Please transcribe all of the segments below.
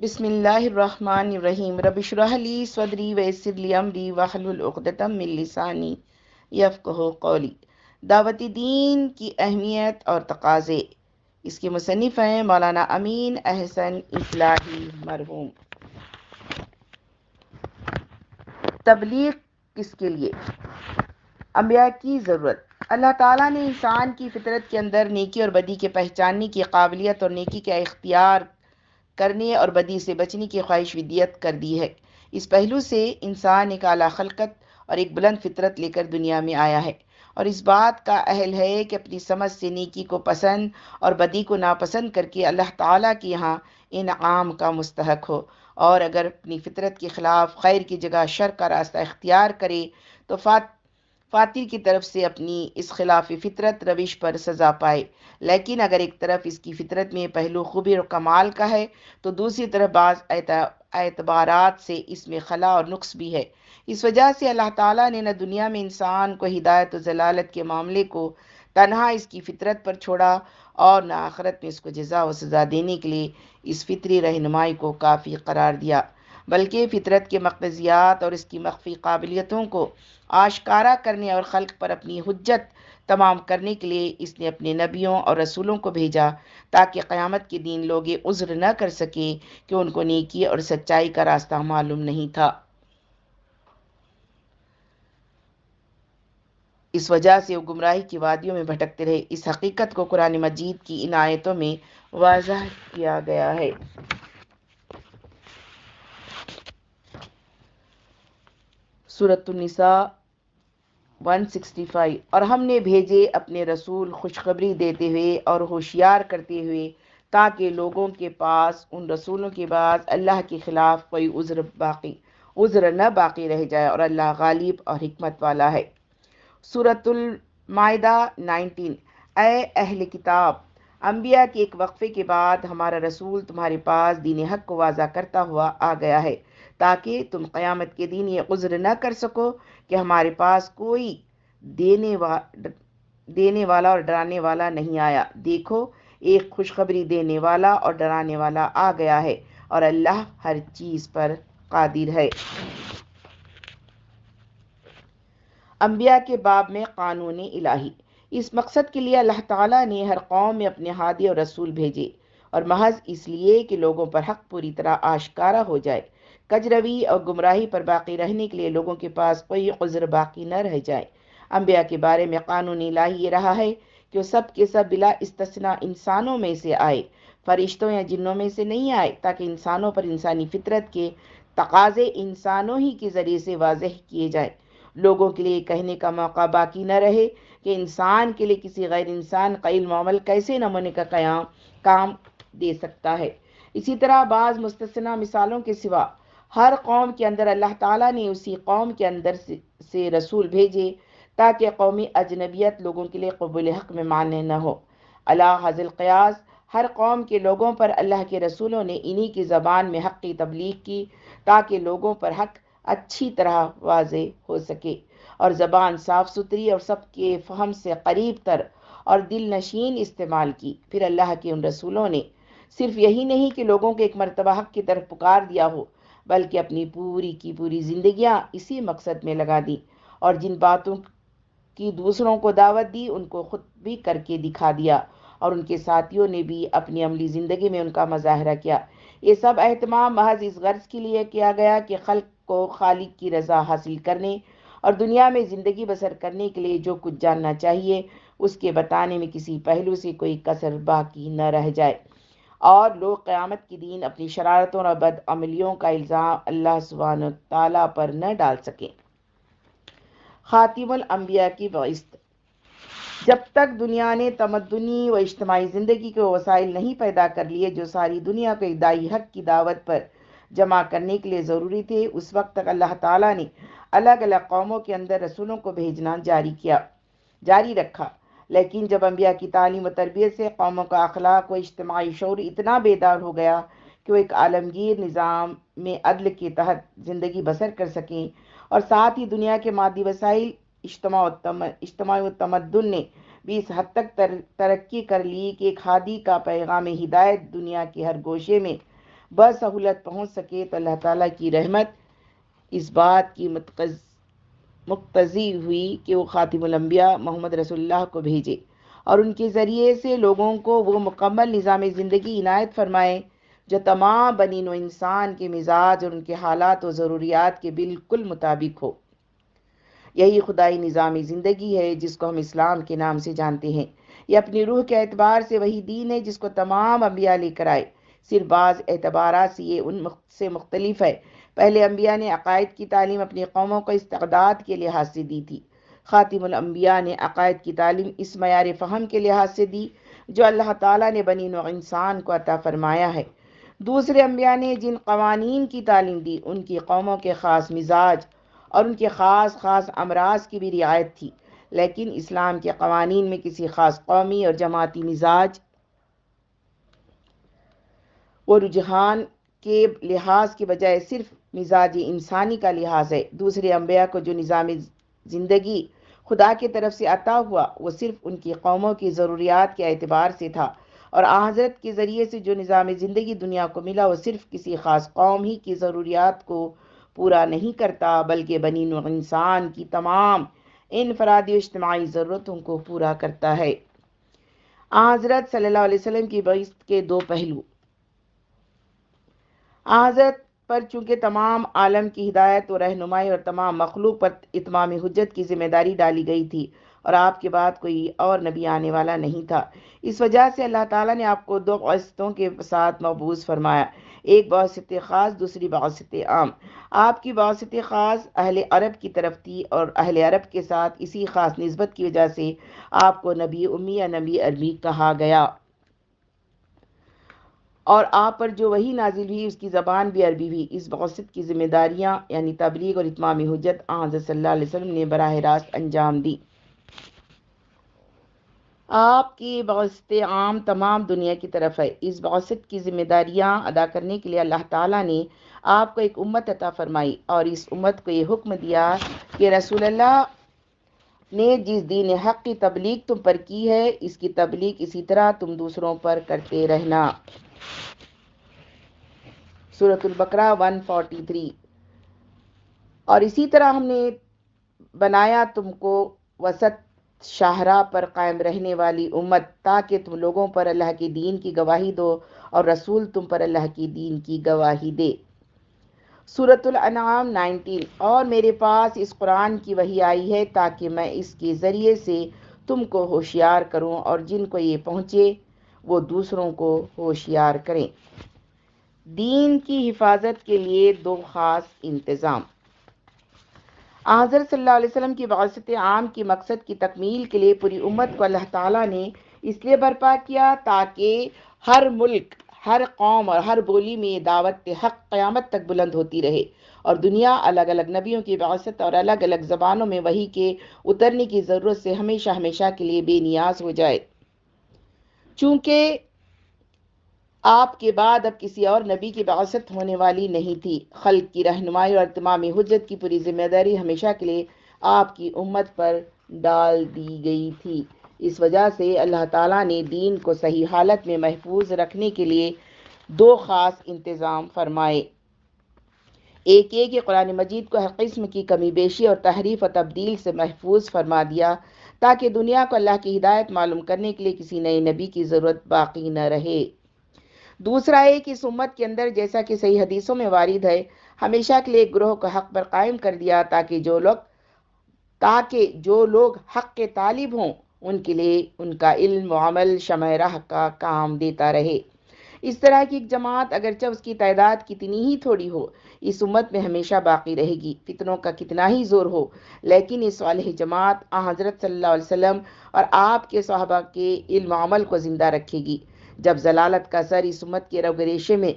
بسم اللہ الرحمن الرحیم رب اشرح لی صدری ویسر لی امری واحلل عقدۃ من لسانی یفقہوا قولی۔ دعوت دین کی اہمیت اور تقاضے، اس کے مصنف ہیں مولانا امین احسن اصلاحی مرحوم۔ تبلیغ کس کے لیے؟ انبیاء کی ضرورت۔ اللہ تعالیٰ نے انسان کی فطرت کے اندر نیکی اور بدی کے پہچاننے کی قابلیت اور نیکی کا اختیار کرنے اور بدی سے بچنے کی خواہش ودیت کر دی ہے۔ اس پہلو سے انسان ایک اعلیٰ خلقت اور ایک بلند فطرت لے کر دنیا میں آیا ہے، اور اس بات کا اہل ہے کہ اپنی سمجھ سے نیکی کو پسند اور بدی کو ناپسند کر کے اللہ تعالیٰ کے یہاں انعام کا مستحق ہو، اور اگر اپنی فطرت کے خلاف خیر کی جگہ شر کا راستہ اختیار کرے تو فاتر کی طرف سے اپنی اس خلاف فطرت روش پر سزا پائے۔ لیکن اگر ایک طرف اس کی فطرت میں پہلو خوبی اور کمال کا ہے تو دوسری طرف بعض اعتبارات سے اس میں خلا اور نقص بھی ہے۔ اس وجہ سے اللہ تعالیٰ نے نہ دنیا میں انسان کو ہدایت و ضلالت کے معاملے کو تنہا اس کی فطرت پر چھوڑا، اور نہ آخرت میں اس کو جزا و سزا دینے کے لیے اس فطری رہنمائی کو کافی قرار دیا، بلکہ فطرت کے مقتضیات اور اس کی مخفی قابلیتوں کو آشکارا کرنے اور خلق پر اپنی حجت تمام کرنے کے لیے اس نے اپنے نبیوں اور رسولوں کو بھیجا، تاکہ قیامت کے دن لوگ یہ عذر نہ کر سکیں کہ ان کو نیکی اور سچائی کا راستہ معلوم نہیں تھا۔ اس وجہ سے وہ گمراہی کی وادیوں میں بھٹکتے رہے۔ اس حقیقت کو قرآن مجید کی ان آیتوں میں واضح کیا گیا ہے۔ سورۃ النساء 165۔ اور ہم نے بھیجے اپنے رسول خوشخبری دیتے ہوئے اور ہوشیار کرتے ہوئے، تاکہ لوگوں کے پاس ان رسولوں کے بعد اللہ کے خلاف کوئی عذر نہ باقی رہ جائے، اور اللہ غالب اور حکمت والا ہے۔ سورۃ المائدہ 19۔ اے اہل کتاب، انبیاء کے ایک وقفے کے بعد ہمارا رسول تمہارے پاس دین حق کو واضح کرتا ہوا آ گیا ہے، تاکہ تم قیامت کے دن یہ عذر نہ کر سکو کہ ہمارے پاس کوئی دینے والا اور ڈرانے والا نہیں آیا۔ دیکھو، ایک خوشخبری دینے والا اور ڈرانے والا آ گیا ہے، اور اللہ ہر چیز پر قادر ہے۔ انبیاء کے باب میں قانون الہی۔ اس مقصد کے لیے اللہ تعالیٰ نے ہر قوم میں اپنے ہادی اور رسول بھیجے، اور محض اس لیے کہ لوگوں پر حق پوری طرح آشکارا ہو جائے، کجروی اور گمراہی پر باقی رہنے کے لیے لوگوں کے پاس کوئی عذر باقی نہ رہ جائے۔ انبیاء کے بارے میں قانون الہی یہ رہا ہے کہ وہ سب کے سب بلا استثناء انسانوں میں سے آئے، فرشتوں یا جنوں میں سے نہیں آئے، تاکہ انسانوں پر انسانی فطرت کے تقاضے انسانوں ہی کے ذریعے سے واضح کیے جائیں۔ لوگوں کے لیے کہنے کا موقع باقی نہ رہے کہ انسان کے لیے کسی غیر انسان کا علم و عمل کیسے نمونے کا کام دے سکتا ہے۔ اسی طرح بعض مستثنی مثالوں کے سوا ہر قوم کے اندر اللہ تعالیٰ نے اسی قوم کے اندر سے رسول بھیجے، تاکہ قومی اجنبیت لوگوں کے لیے قبول حق میں مانع نہ ہو۔ علی ھذا القیاس ہر قوم کے لوگوں پر اللہ کے رسولوں نے انہی کی زبان میں حق کی تبلیغ کی، تاکہ لوگوں پر حق اچھی طرح واضح ہو سکے، اور زبان صاف ستھری اور سب کے فہم سے قریب تر اور دل نشین استعمال کی۔ پھر اللہ کے ان رسولوں نے صرف یہی نہیں کہ لوگوں کو ایک مرتبہ حق کی طرف پکار دیا ہو، بلکہ اپنی پوری کی پوری زندگیاں اسی مقصد میں لگا دیں، اور جن باتوں کی دوسروں کو دعوت دی ان کو خود بھی کر کے دکھا دیا، اور ان کے ساتھیوں نے بھی اپنی عملی زندگی میں ان کا مظاہرہ کیا۔ یہ سب اہتمام محض اس غرض کے لیے کیا گیا کہ خلق کو خالق کی رضا حاصل کرنے اور دنیا میں زندگی بسر کرنے کے لیے جو کچھ جاننا چاہیے اس کے بتانے میں کسی پہلو سے کوئی کسر باقی نہ رہ جائے، اور لوگ قیامت کے دن اپنی شرارتوں اور بد عملیوں کا الزام اللہ سبحانہ تعالیٰ پر نہ ڈال سکیں۔ خاتم الانبیاء کی بعثت۔ جب تک دنیا نے تمدنی و اجتماعی زندگی کے وسائل نہیں پیدا کر لیے جو ساری دنیا کو ایک دائی حق کی دعوت پر جمع کرنے کے لیے ضروری تھے، اس وقت تک اللہ تعالیٰ نے الگ الگ قوموں کے اندر رسولوں کو بھیجنا جاری رکھا۔ لیکن جب انبیاء کی تعلیم و تربیت سے قوموں کا اخلاق و اجتماعی شعور اتنا بیدار ہو گیا کہ وہ ایک عالمگیر نظام میں عدل کے تحت زندگی بسر کر سکیں، اور ساتھ ہی دنیا کے مادی وسائل اجتماعی و تمدن نے بھی اس حد تک ترقی کر لی کہ ایک ہادی کا پیغام ہدایت دنیا کے ہر گوشے میں بسہولت پہنچ سکے، تو اللہ تعالیٰ کی رحمت اس بات کی مقتضی ہوئی کہ وہ خاتم الانبیاء محمد رسول اللہ کو بھیجے اور ان کے ذریعے سے لوگوں کو وہ مکمل نظام زندگی عنایت فرمائے جو تمام بنی نوع انسان کے مزاج اور ان کے حالات و ضروریات کے بالکل مطابق ہو۔ یہی خدائی نظام زندگی ہے جس کو ہم اسلام کے نام سے جانتے ہیں۔ یہ اپنی روح کے اعتبار سے وہی دین ہے جس کو تمام انبیاء لے کر آئے، صرف بعض اعتبارات سے یہ ان سے مختلف ہے۔ پہلے انبیاء نے عقائد کی تعلیم اپنی قوموں کو استعداد کے لحاظ سے دی تھی۔ خاتم الانبیاء نے عقائد کی تعلیم اس معیار فہم کے لحاظ سے دی جو اللہ تعالیٰ نے بنی نوع انسان کو عطا فرمایا ہے۔ دوسرے انبیاء نے جن قوانین کی تعلیم دی ان کی قوموں کے خاص مزاج اور ان کے خاص امراض کی بھی رعایت تھی، لیکن اسلام کے قوانین میں کسی خاص قومی اور جماعتی مزاج و رجحان کے لحاظ کے بجائے صرف مزاج انسانی کا لحاظ ہے۔ دوسرے انبیاء کو جو نظام زندگی خدا کی طرف سے عطا ہوا وہ صرف ان کی قوموں کی ضروریات کے اعتبار سے تھا، اور حضرت کے ذریعے سے جو نظام زندگی دنیا کو ملا وہ صرف کسی خاص قوم ہی کی ضروریات کو پورا نہیں کرتا بلکہ بنی نوع انسان کی تمام انفرادی و اجتماعی ضرورتوں کو پورا کرتا ہے۔ حضرت صلی اللہ علیہ وسلم کی بعثت کے دو پہلو۔ حضرت پر چونکہ تمام عالم کی ہدایت و رہنمائی اور تمام مخلوق پر اتمام حجت کی ذمہ داری ڈالی گئی تھی، اور آپ کے بعد کوئی اور نبی آنے والا نہیں تھا۔ اس وجہ سے اللہ تعالیٰ نے آپ کو دو بعثتوں کے ساتھ مبعوث فرمایا، ایک بعثت خاص، دوسری بعثت عام۔ آپ کی بعثت خاص اہل عرب کی طرف تھی، اور اہل عرب کے ساتھ اسی خاص نسبت کی وجہ سے آپ کو نبی امی یا نبی عربی کہا گیا، اور آپ پر جو وحی نازل ہوئی اس کی زبان بھی عربی ہوئی۔ اس بعثت کی ذمہ داریاں یعنی تبلیغ اور اتمام حجت حضرت صلی اللہ علیہ وسلم نے براہ راست انجام دی۔ آپ کی بعثت عام تمام دنیا کی طرف ہے۔ اس بعثت کی ذمہ داریاں ادا کرنے کے لیے اللہ تعالیٰ نے آپ کو ایک امت عطا فرمائی، اور اس امت کو یہ حکم دیا کہ رسول اللہ نے جس دین حق کی تبلیغ تم پر کی ہے اس کی تبلیغ اسی طرح تم دوسروں پر کرتے رہنا۔ سورۃ البقرہ 143۔ اور اسی طرح ہم نے بنایا تم کو وسط شاہراہ پر قائم رہنے والی امت تاکہ تم لوگوں پر اللہ کے دین کی گواہی دو اور رسول تم پر اللہ کے دین کی گواہی دے۔ سورۃ الانعام 19۔ اور میرے پاس اس قرآن کی وحی آئی ہے تاکہ میں اس کے ذریعے سے تم کو ہوشیار کروں اور جن کو یہ پہنچے وہ دوسروں کو ہوشیار کریں۔ دین کی حفاظت کے لیے دو خاص انتظام۔ حضرت صلی اللہ علیہ وسلم کی بعثت عام کی مقصد کی تکمیل کے لیے پوری امت کو اللہ تعالیٰ نے اس لیے برپا کیا تاکہ ہر ملک، ہر قوم اور ہر بولی میں یہ دعوت حق قیامت تک بلند ہوتی رہے، اور دنیا الگ الگ نبیوں کی بعثت اور الگ الگ زبانوں میں وحی کے اترنے کی ضرورت سے ہمیشہ ہمیشہ کے لیے بے نیاز ہو جائے۔ چونکہ آپ کے بعد اب کسی اور نبی کی بعثت ہونے والی نہیں تھی، خلق کی رہنمائی اور اتمام حجت کی پوری ذمہ داری ہمیشہ کے لیے آپ کی امت پر ڈال دی گئی تھی۔ اس وجہ سے اللہ تعالیٰ نے دین کو صحیح حالت میں محفوظ رکھنے کے لیے دو خاص انتظام فرمائے۔ ایک یہ کہ قرآن مجید کو ہر قسم کی کمی بیشی اور تحریف و تبدیل سے محفوظ فرما دیا تاکہ دنیا کو اللہ کی ہدایت معلوم کرنے کے لیے کسی نئے نبی کی ضرورت باقی نہ رہے۔ دوسرا ہے کہ اس امت کے اندر جیسا کہ صحیح حدیثوں میں وارد ہے ہمیشہ کے لیے ایک گروہ کو حق پر قائم کر دیا تاکہ جو لوگ حق کے طالب ہوں ان کے لیے ان کا علم و عمل شمع راہ کا کام دیتا رہے۔ اس طرح کی ایک جماعت اگرچہ اس کی تعداد کتنی ہی تھوڑی ہو اس امت میں ہمیشہ باقی رہے گی، فتنوں کا کتنا ہی زور ہو، لیکن اس صالح جماعت حضرت صلی اللہ علیہ وسلم اور آپ کے صحابہ کے علم و عمل کو زندہ رکھے گی۔ جب ضلالت کا سر اس امت کے رگ ریشے میں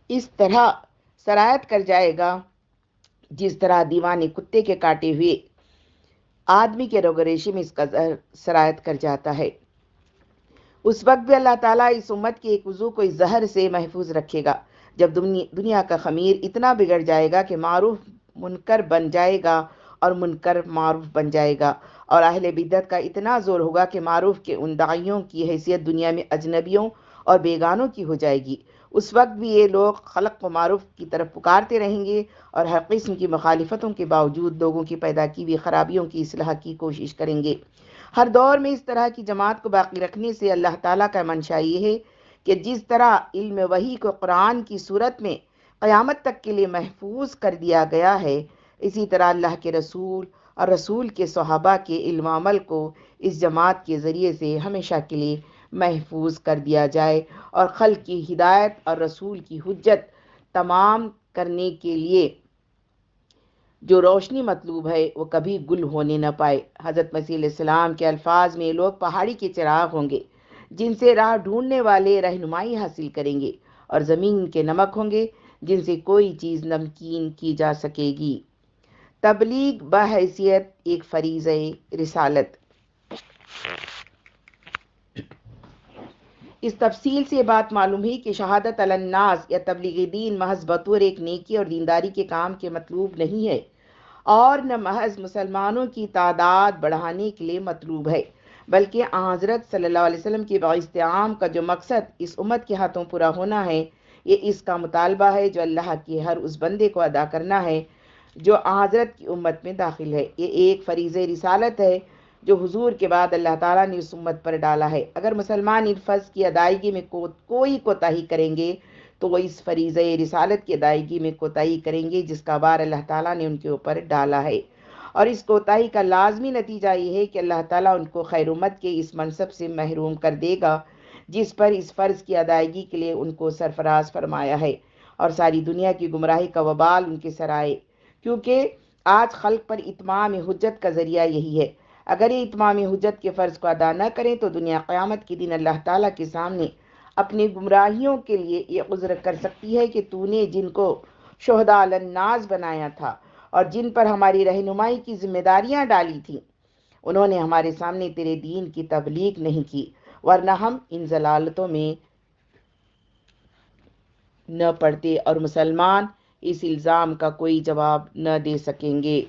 اس طرح سرایت کر جائے گا جس طرح دیوانے کتے کے کاٹے ہوئے آدمی کے رگ ریشے میں اس کا زہر سرایت کر جاتا ہے، اس وقت بھی اللہ تعالیٰ اس امت کے ایک عضو کو اس زہر سے محفوظ رکھے گا۔ جب دنیا کا خمیر اتنا بگڑ جائے گا کہ معروف منکر بن جائے گا اور منکر معروف بن جائے گا، اور اہل بدعت کا اتنا زور ہوگا کہ معروف کے ان داعیوں کی حیثیت دنیا میں اجنبیوں اور بیگانوں کی ہو جائے گی۔ اس وقت بھی یہ لوگ خلق و معروف کی طرف پکارتے رہیں گے اور ہر قسم کی مخالفتوں کے باوجود لوگوں کی پیدا کی ہوئی خرابیوں کی اصلاح کی کوشش کریں گے۔ ہر دور میں اس طرح کی جماعت کو باقی رکھنے سے اللہ تعالیٰ کا منشا یہ ہے کہ جس طرح علم وحی کو قرآن کی صورت میں قیامت تک کے لیے محفوظ کر دیا گیا ہے، اسی طرح اللہ کے رسول اور رسول کے صحابہ کے علم و عمل کو اس جماعت کے ذریعے سے ہمیشہ کے لیے محفوظ کر دیا جائے اور خلق کی ہدایت اور رسول کی حجت تمام کرنے کے لیے جو روشنی مطلوب ہے وہ کبھی گل ہونے نہ پائے۔ حضرت مسیح علیہ السلام کے الفاظ میں لوگ پہاڑی کے چراغ ہوں گے جن سے راہ ڈھونڈنے والے رہنمائی حاصل کریں گے، اور زمین کے نمک ہوں گے جن سے کوئی چیز نمکین کی جا سکے گی۔ تبلیغ بحیثیت ایک فریضہ رسالت۔ اس تفصیل سے بات معلوم ہے کہ شہادت علی الناس یا تبلیغ دین محض بطور ایک نیکی اور دینداری کے کام کے مطلوب نہیں ہے، اور نہ محض مسلمانوں کی تعداد بڑھانے کے لیے مطلوب ہے، بلکہ حضرت صلی اللہ علیہ وسلم کی بعثت عام کا جو مقصد اس امت کے ہاتھوں پورا ہونا ہے، یہ اس کا مطالبہ ہے جو اللہ کے ہر اس بندے کو ادا کرنا ہے جو حضرت کی امت میں داخل ہے۔ یہ ایک فریضہ رسالت ہے جو حضور کے بعد اللہ تعالیٰ نے اس امت پر ڈالا ہے۔ اگر مسلمان ان فرض کی ادائیگی میں کوئی کوتاہی کریں گے تو وہ اس فریضہ رسالت کی ادائیگی میں کوتاہی کریں گے جس کا بار اللہ تعالیٰ نے ان کے اوپر ڈالا ہے، اور اس کوتاہی کا لازمی نتیجہ یہ ہے کہ اللہ تعالیٰ ان کو خیر امت کے اس منصب سے محروم کر دے گا جس پر اس فرض کی ادائیگی کے لیے ان کو سرفراز فرمایا ہے، اور ساری دنیا کی گمراہی کا وبال ان کے سر آئے، کیونکہ آج خلق پر اتمام حجت کا ذریعہ یہی ہے۔ اگر یہ اتمام حجت کے فرض کو ادا نہ کریں تو دنیا قیامت کے دن اللہ تعالیٰ کے سامنے اپنی گمراہیوں کے لیے یہ عذر کر سکتی ہے کہ تو نے جن کو شہداء علی الناس بنایا تھا اور جن پر ہماری رہنمائی کی ذمہ داریاں ڈالی تھیں، انہوں نے ہمارے سامنے تیرے دین کی تبلیغ نہیں کی، ورنہ ہم ان ضلالتوں میں نہ پڑتے اور مسلمان اس الزام کا کوئی جواب نہ دے سکیں گے۔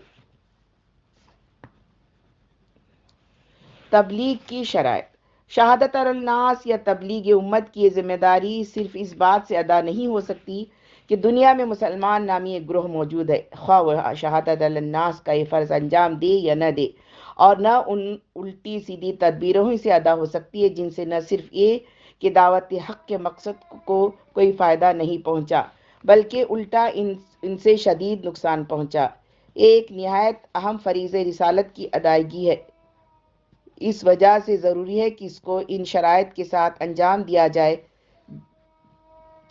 تبلیغ کی شرائط۔ شہادت علی الناس یا تبلیغ امت کی یہ ذمہ داری صرف اس بات سے ادا نہیں ہو سکتی کہ دنیا میں مسلمان نامی ایک گروہ موجود ہے، خواہ وہ شہادت علی الناس کا یہ فرض انجام دے یا نہ دے، اور نہ ان الٹی سیدھی تدبیروں سے ادا ہو سکتی ہے جن سے نہ صرف یہ کہ دعوت حق کے مقصد کو کوئی فائدہ نہیں پہنچا بلکہ الٹا ان سے شدید نقصان پہنچا۔ ایک نہایت اہم فریضہ رسالت کی ادائیگی ہے، اس وجہ سے ضروری ہے کہ اس کو ان شرائط کے ساتھ انجام دیا جائے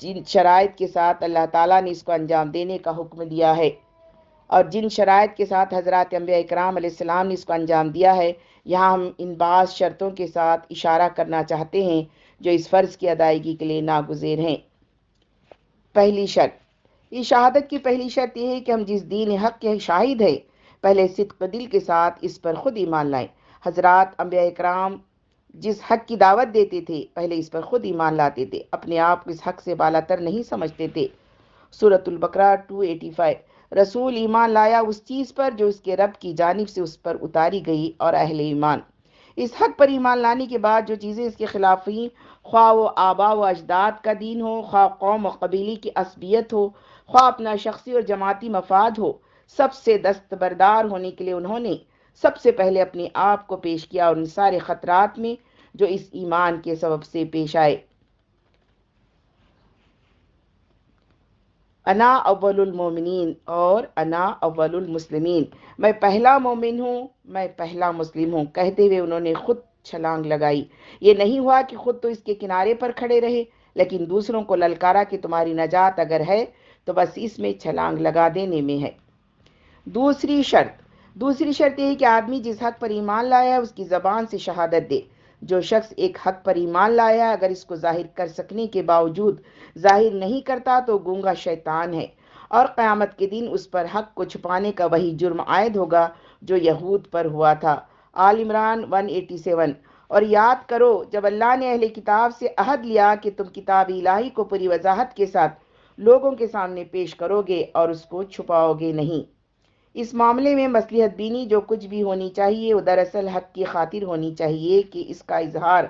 جن شرائط کے ساتھ اللہ تعالیٰ نے اس کو انجام دینے کا حکم دیا ہے، اور جن شرائط کے ساتھ حضرات انبیاء اکرام علیہ السلام نے اس کو انجام دیا ہے۔ یہاں ہم ان بعض شرطوں کے ساتھ اشارہ کرنا چاہتے ہیں جو اس فرض کی ادائیگی کے لیے ناگزیر ہیں۔ پہلی شرط۔ اس شہادت کی پہلی شرط یہ ہے کہ ہم جس دین حق کے شاہد ہیں پہلے صدق دل کے ساتھ اس پر خود ایمان لائیں۔ حضرات انبیاء اکرام جس حق کی دعوت دیتے تھے پہلے اس پر خود ایمان لاتے تھے، اپنے آپ کو اس حق سے بالاتر نہیں سمجھتے تھے۔ سورۃ البقرہ 285۔ رسول ایمان لایا اس چیز پر جو اس کے رب کی جانب سے اس پر اتاری گئی، اور اہل ایمان اس حق پر ایمان لانے کے بعد جو چیزیں اس کے خلاف ہوئیں، خواہ وہ آبا و اجداد کا دین ہو، خواہ قوم و قبیلے کی عصبیت ہو، خواہ اپنا شخصی اور جماعتی مفاد ہو، سب سے دستبردار ہونے کے لیے انہوں نے سب سے پہلے اپنے آپ کو پیش کیا اور ان سارے خطرات میں جو اس ایمان کے سبب سے پیش آئے۔ انا اول المومنین اور انا اول المسلمین، میں پہلا مومن ہوں، میں پہلا مسلم ہوں کہتے ہوئے انہوں نے خود چھلانگ لگائی۔ یہ نہیں ہوا کہ خود تو اس کے کنارے پر کھڑے رہے لیکن دوسروں کو للکارا کہ تمہاری نجات اگر ہے تو بس اس میں چھلانگ لگا دینے میں ہے۔ دوسری شرط یہ ہے کہ آدمی جس حق پر ایمان لایا ہے اس کی زبان سے شہادت دے۔ جو شخص ایک حق پر ایمان لایا اگر اس کو ظاہر کر سکنے کے باوجود ظاہر نہیں کرتا تو گونگا شیطان ہے، اور قیامت کے دن اس پر حق کو چھپانے کا وہی جرم عائد ہوگا جو یہود پر ہوا تھا۔ آل عمران 187۔ اور یاد کرو جب اللہ نے اہل کتاب سے عہد لیا کہ تم کتاب الہی کو پوری وضاحت کے ساتھ لوگوں کے سامنے پیش کرو گے اور اس کو چھپاؤ گے نہیں۔ اس معاملے میں مصلحت بینی جو کچھ بھی ہونی چاہیے وہ دراصل حق کی خاطر ہونی چاہیے کہ اس کا اظہار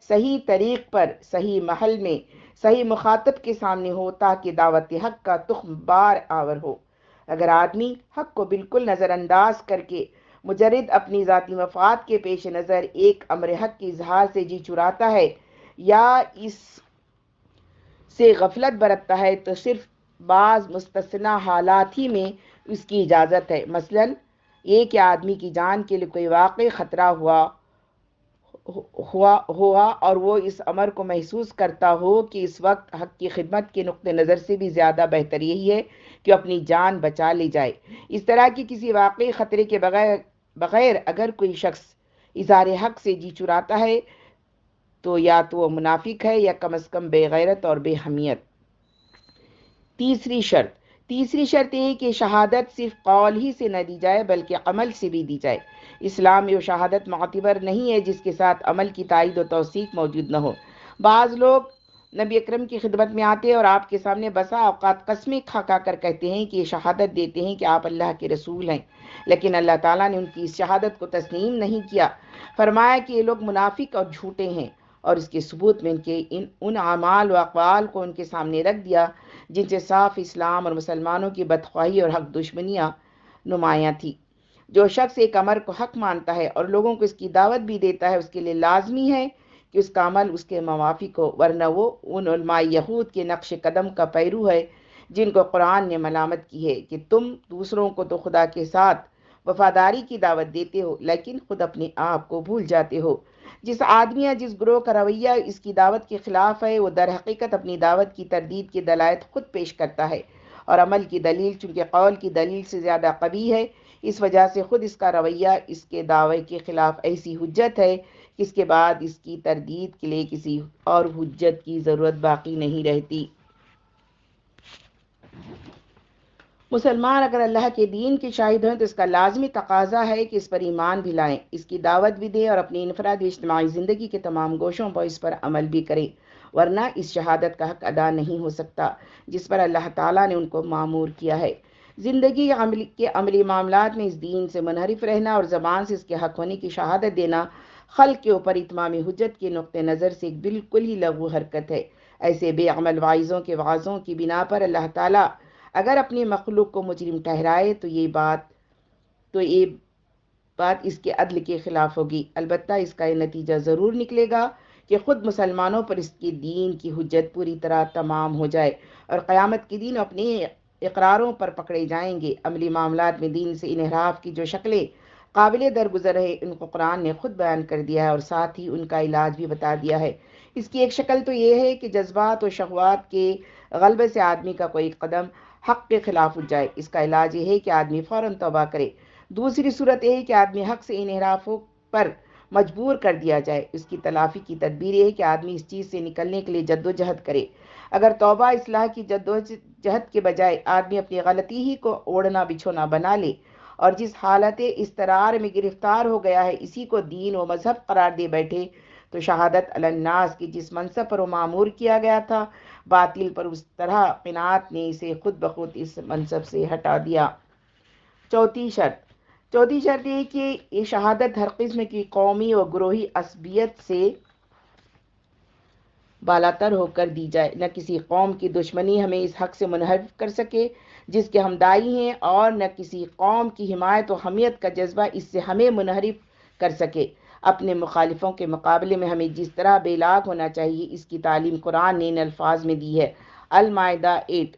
صحیح طریق پر، صحیح محل میں، صحیح مخاطب کے سامنے ہو تاکہ دعوت حق کا تخم بار آور ہو۔ اگر آدمی حق کو بالکل نظر انداز کر کے مجرد اپنی ذاتی مفاد کے پیش نظر ایک امر حق کے اظہار سے جی چراتا ہے یا اس سے غفلت برتتا ہے تو صرف بعض مستثنی حالات ہی میں اس کی اجازت ہے، مثلاً یہ کہ آدمی کی جان کے لیے کوئی واقعی خطرہ ہوا اور وہ اس امر کو محسوس کرتا ہو کہ اس وقت حق کی خدمت کے نقطہ نظر سے بھی زیادہ بہتر یہی ہے کہ اپنی جان بچا لی جائے۔ اس طرح کی کسی واقعی خطرے کے بغیر اگر کوئی شخص اظہار حق سے جی چراتا ہے تو یا تو وہ منافق ہے یا کم از کم بے غیرت اور بے حمیت۔ تیسری شرط یہ ہے کہ شہادت صرف قول ہی سے نہ دی جائے بلکہ عمل سے بھی دی جائے۔ اسلام میں وہ شہادت معتبر نہیں ہے جس کے ساتھ عمل کی تائید و توثیق موجود نہ ہو۔ بعض لوگ نبی اکرم کی خدمت میں آتے ہیں اور آپ کے سامنے بسا اوقات قسمیں کھا کر کہتے ہیں کہ یہ شہادت دیتے ہیں کہ آپ اللہ کے رسول ہیں، لیکن اللہ تعالیٰ نے ان کی اس شہادت کو تسلیم نہیں کیا، فرمایا کہ یہ لوگ منافق اور جھوٹے ہیں، اور اس کے ثبوت میں ان اعمال و اقوال کو ان کے سامنے رکھ دیا جن سے صاف اسلام اور مسلمانوں کی بدخواہی اور حق دشمنیاں نمایاں تھی۔ جو شخص ایک امر کو حق مانتا ہے اور لوگوں کو اس کی دعوت بھی دیتا ہے، اس کے لیے لازمی ہے کہ اس کا عمل اس کے موافق ہو، ورنہ وہ ان علماء یہود کے نقش قدم کا پیرو ہے جن کو قرآن نے ملامت کی ہے کہ تم دوسروں کو تو خدا کے ساتھ وفاداری کی دعوت دیتے ہو لیکن خود اپنے آپ کو بھول جاتے ہو۔ جس آدمی یا جس گروہ کا رویہ اس کی دعوت کے خلاف ہے وہ در حقیقت اپنی دعوت کی تردید کے دلائل خود پیش کرتا ہے، اور عمل کی دلیل چونکہ قول کی دلیل سے زیادہ قوی ہے، اس وجہ سے خود اس کا رویہ اس کے دعوے کے خلاف ایسی حجت ہے کہ اس کے بعد اس کی تردید کے لیے کسی اور حجت کی ضرورت باقی نہیں رہتی۔ مسلمان اگر اللہ کے دین کے شاہد ہیں تو اس کا لازمی تقاضا ہے کہ اس پر ایمان بھی لائیں، اس کی دعوت بھی دیں اور اپنی انفرادی اجتماعی زندگی کے تمام گوشوں پر اس پر عمل بھی کریں، ورنہ اس شہادت کا حق ادا نہیں ہو سکتا جس پر اللہ تعالیٰ نے ان کو مامور کیا ہے۔ زندگی کے عملی معاملات میں اس دین سے منحرف رہنا اور زبان سے اس کے حق ہونے کی شہادت دینا خلق کے اوپر اتمام حجت کے نقطہ نظر سے ایک بالکل ہی لغو حرکت ہے۔ ایسے بے عمل واعظوں کے وعظوں کی بنا پر اللہ تعالیٰ اگر اپنی مخلوق کو مجرم ٹھہرائے تو یہ بات اس کے عدل کے خلاف ہوگی۔ البتہ اس کا یہ نتیجہ ضرور نکلے گا کہ خود مسلمانوں پر اس کے دین کی حجت پوری طرح تمام ہو جائے اور قیامت کے دن اپنے اقراروں پر پکڑے جائیں گے۔ عملی معاملات میں دین سے انحراف کی جو شکلیں قابل درگزر ہے ان کو قرآن نے خود بیان کر دیا ہے اور ساتھ ہی ان کا علاج بھی بتا دیا ہے۔ اس کی ایک شکل تو یہ ہے کہ جذبات و شہوات کے غلبے سے آدمی کا کوئی قدم حق کے خلاف اٹھ جائے، اس کا علاج یہ ہے کہ آدمی فوراً توبہ کرے۔ دوسری صورت یہ ہے کہ آدمی حق سے انحرافوں پر مجبور کر دیا جائے، اس کی تلافی کی تدبیر یہ ہے کہ آدمی اس چیز سے نکلنے کے لیے جد و جہد کرے۔ اگر توبہ اصلاح کی جد و جہد کے بجائے آدمی اپنی غلطی ہی کو اوڑھنا بچھونا بنا لے اور جس حالت اضطرار میں گرفتار ہو گیا ہے اسی کو دین و مذہب قرار دے بیٹھے تو شہادت علی الناس کی جس منصب پر وہ معمور کیا گیا تھا باطل پر اس طرح قناعت نے اسے خود بخود اس منصب سے ہٹا دیا۔ چوتھی شرط یہ کہ یہ شہادت ہر قسم کی قومی و گروہی عصبیت سے بالاتر ہو کر دی جائے۔ نہ کسی قوم کی دشمنی ہمیں اس حق سے منحرف کر سکے جس کے ہم داعی ہیں، اور نہ کسی قوم کی حمایت و حمیت کا جذبہ اس سے ہمیں منحرف کر سکے۔ اپنے مخالفوں کے مقابلے میں ہمیں جس طرح بے لاگ ہونا چاہیے اس کی تعلیم قرآن نے ان الفاظ میں دی ہے۔ المائدہ 8۔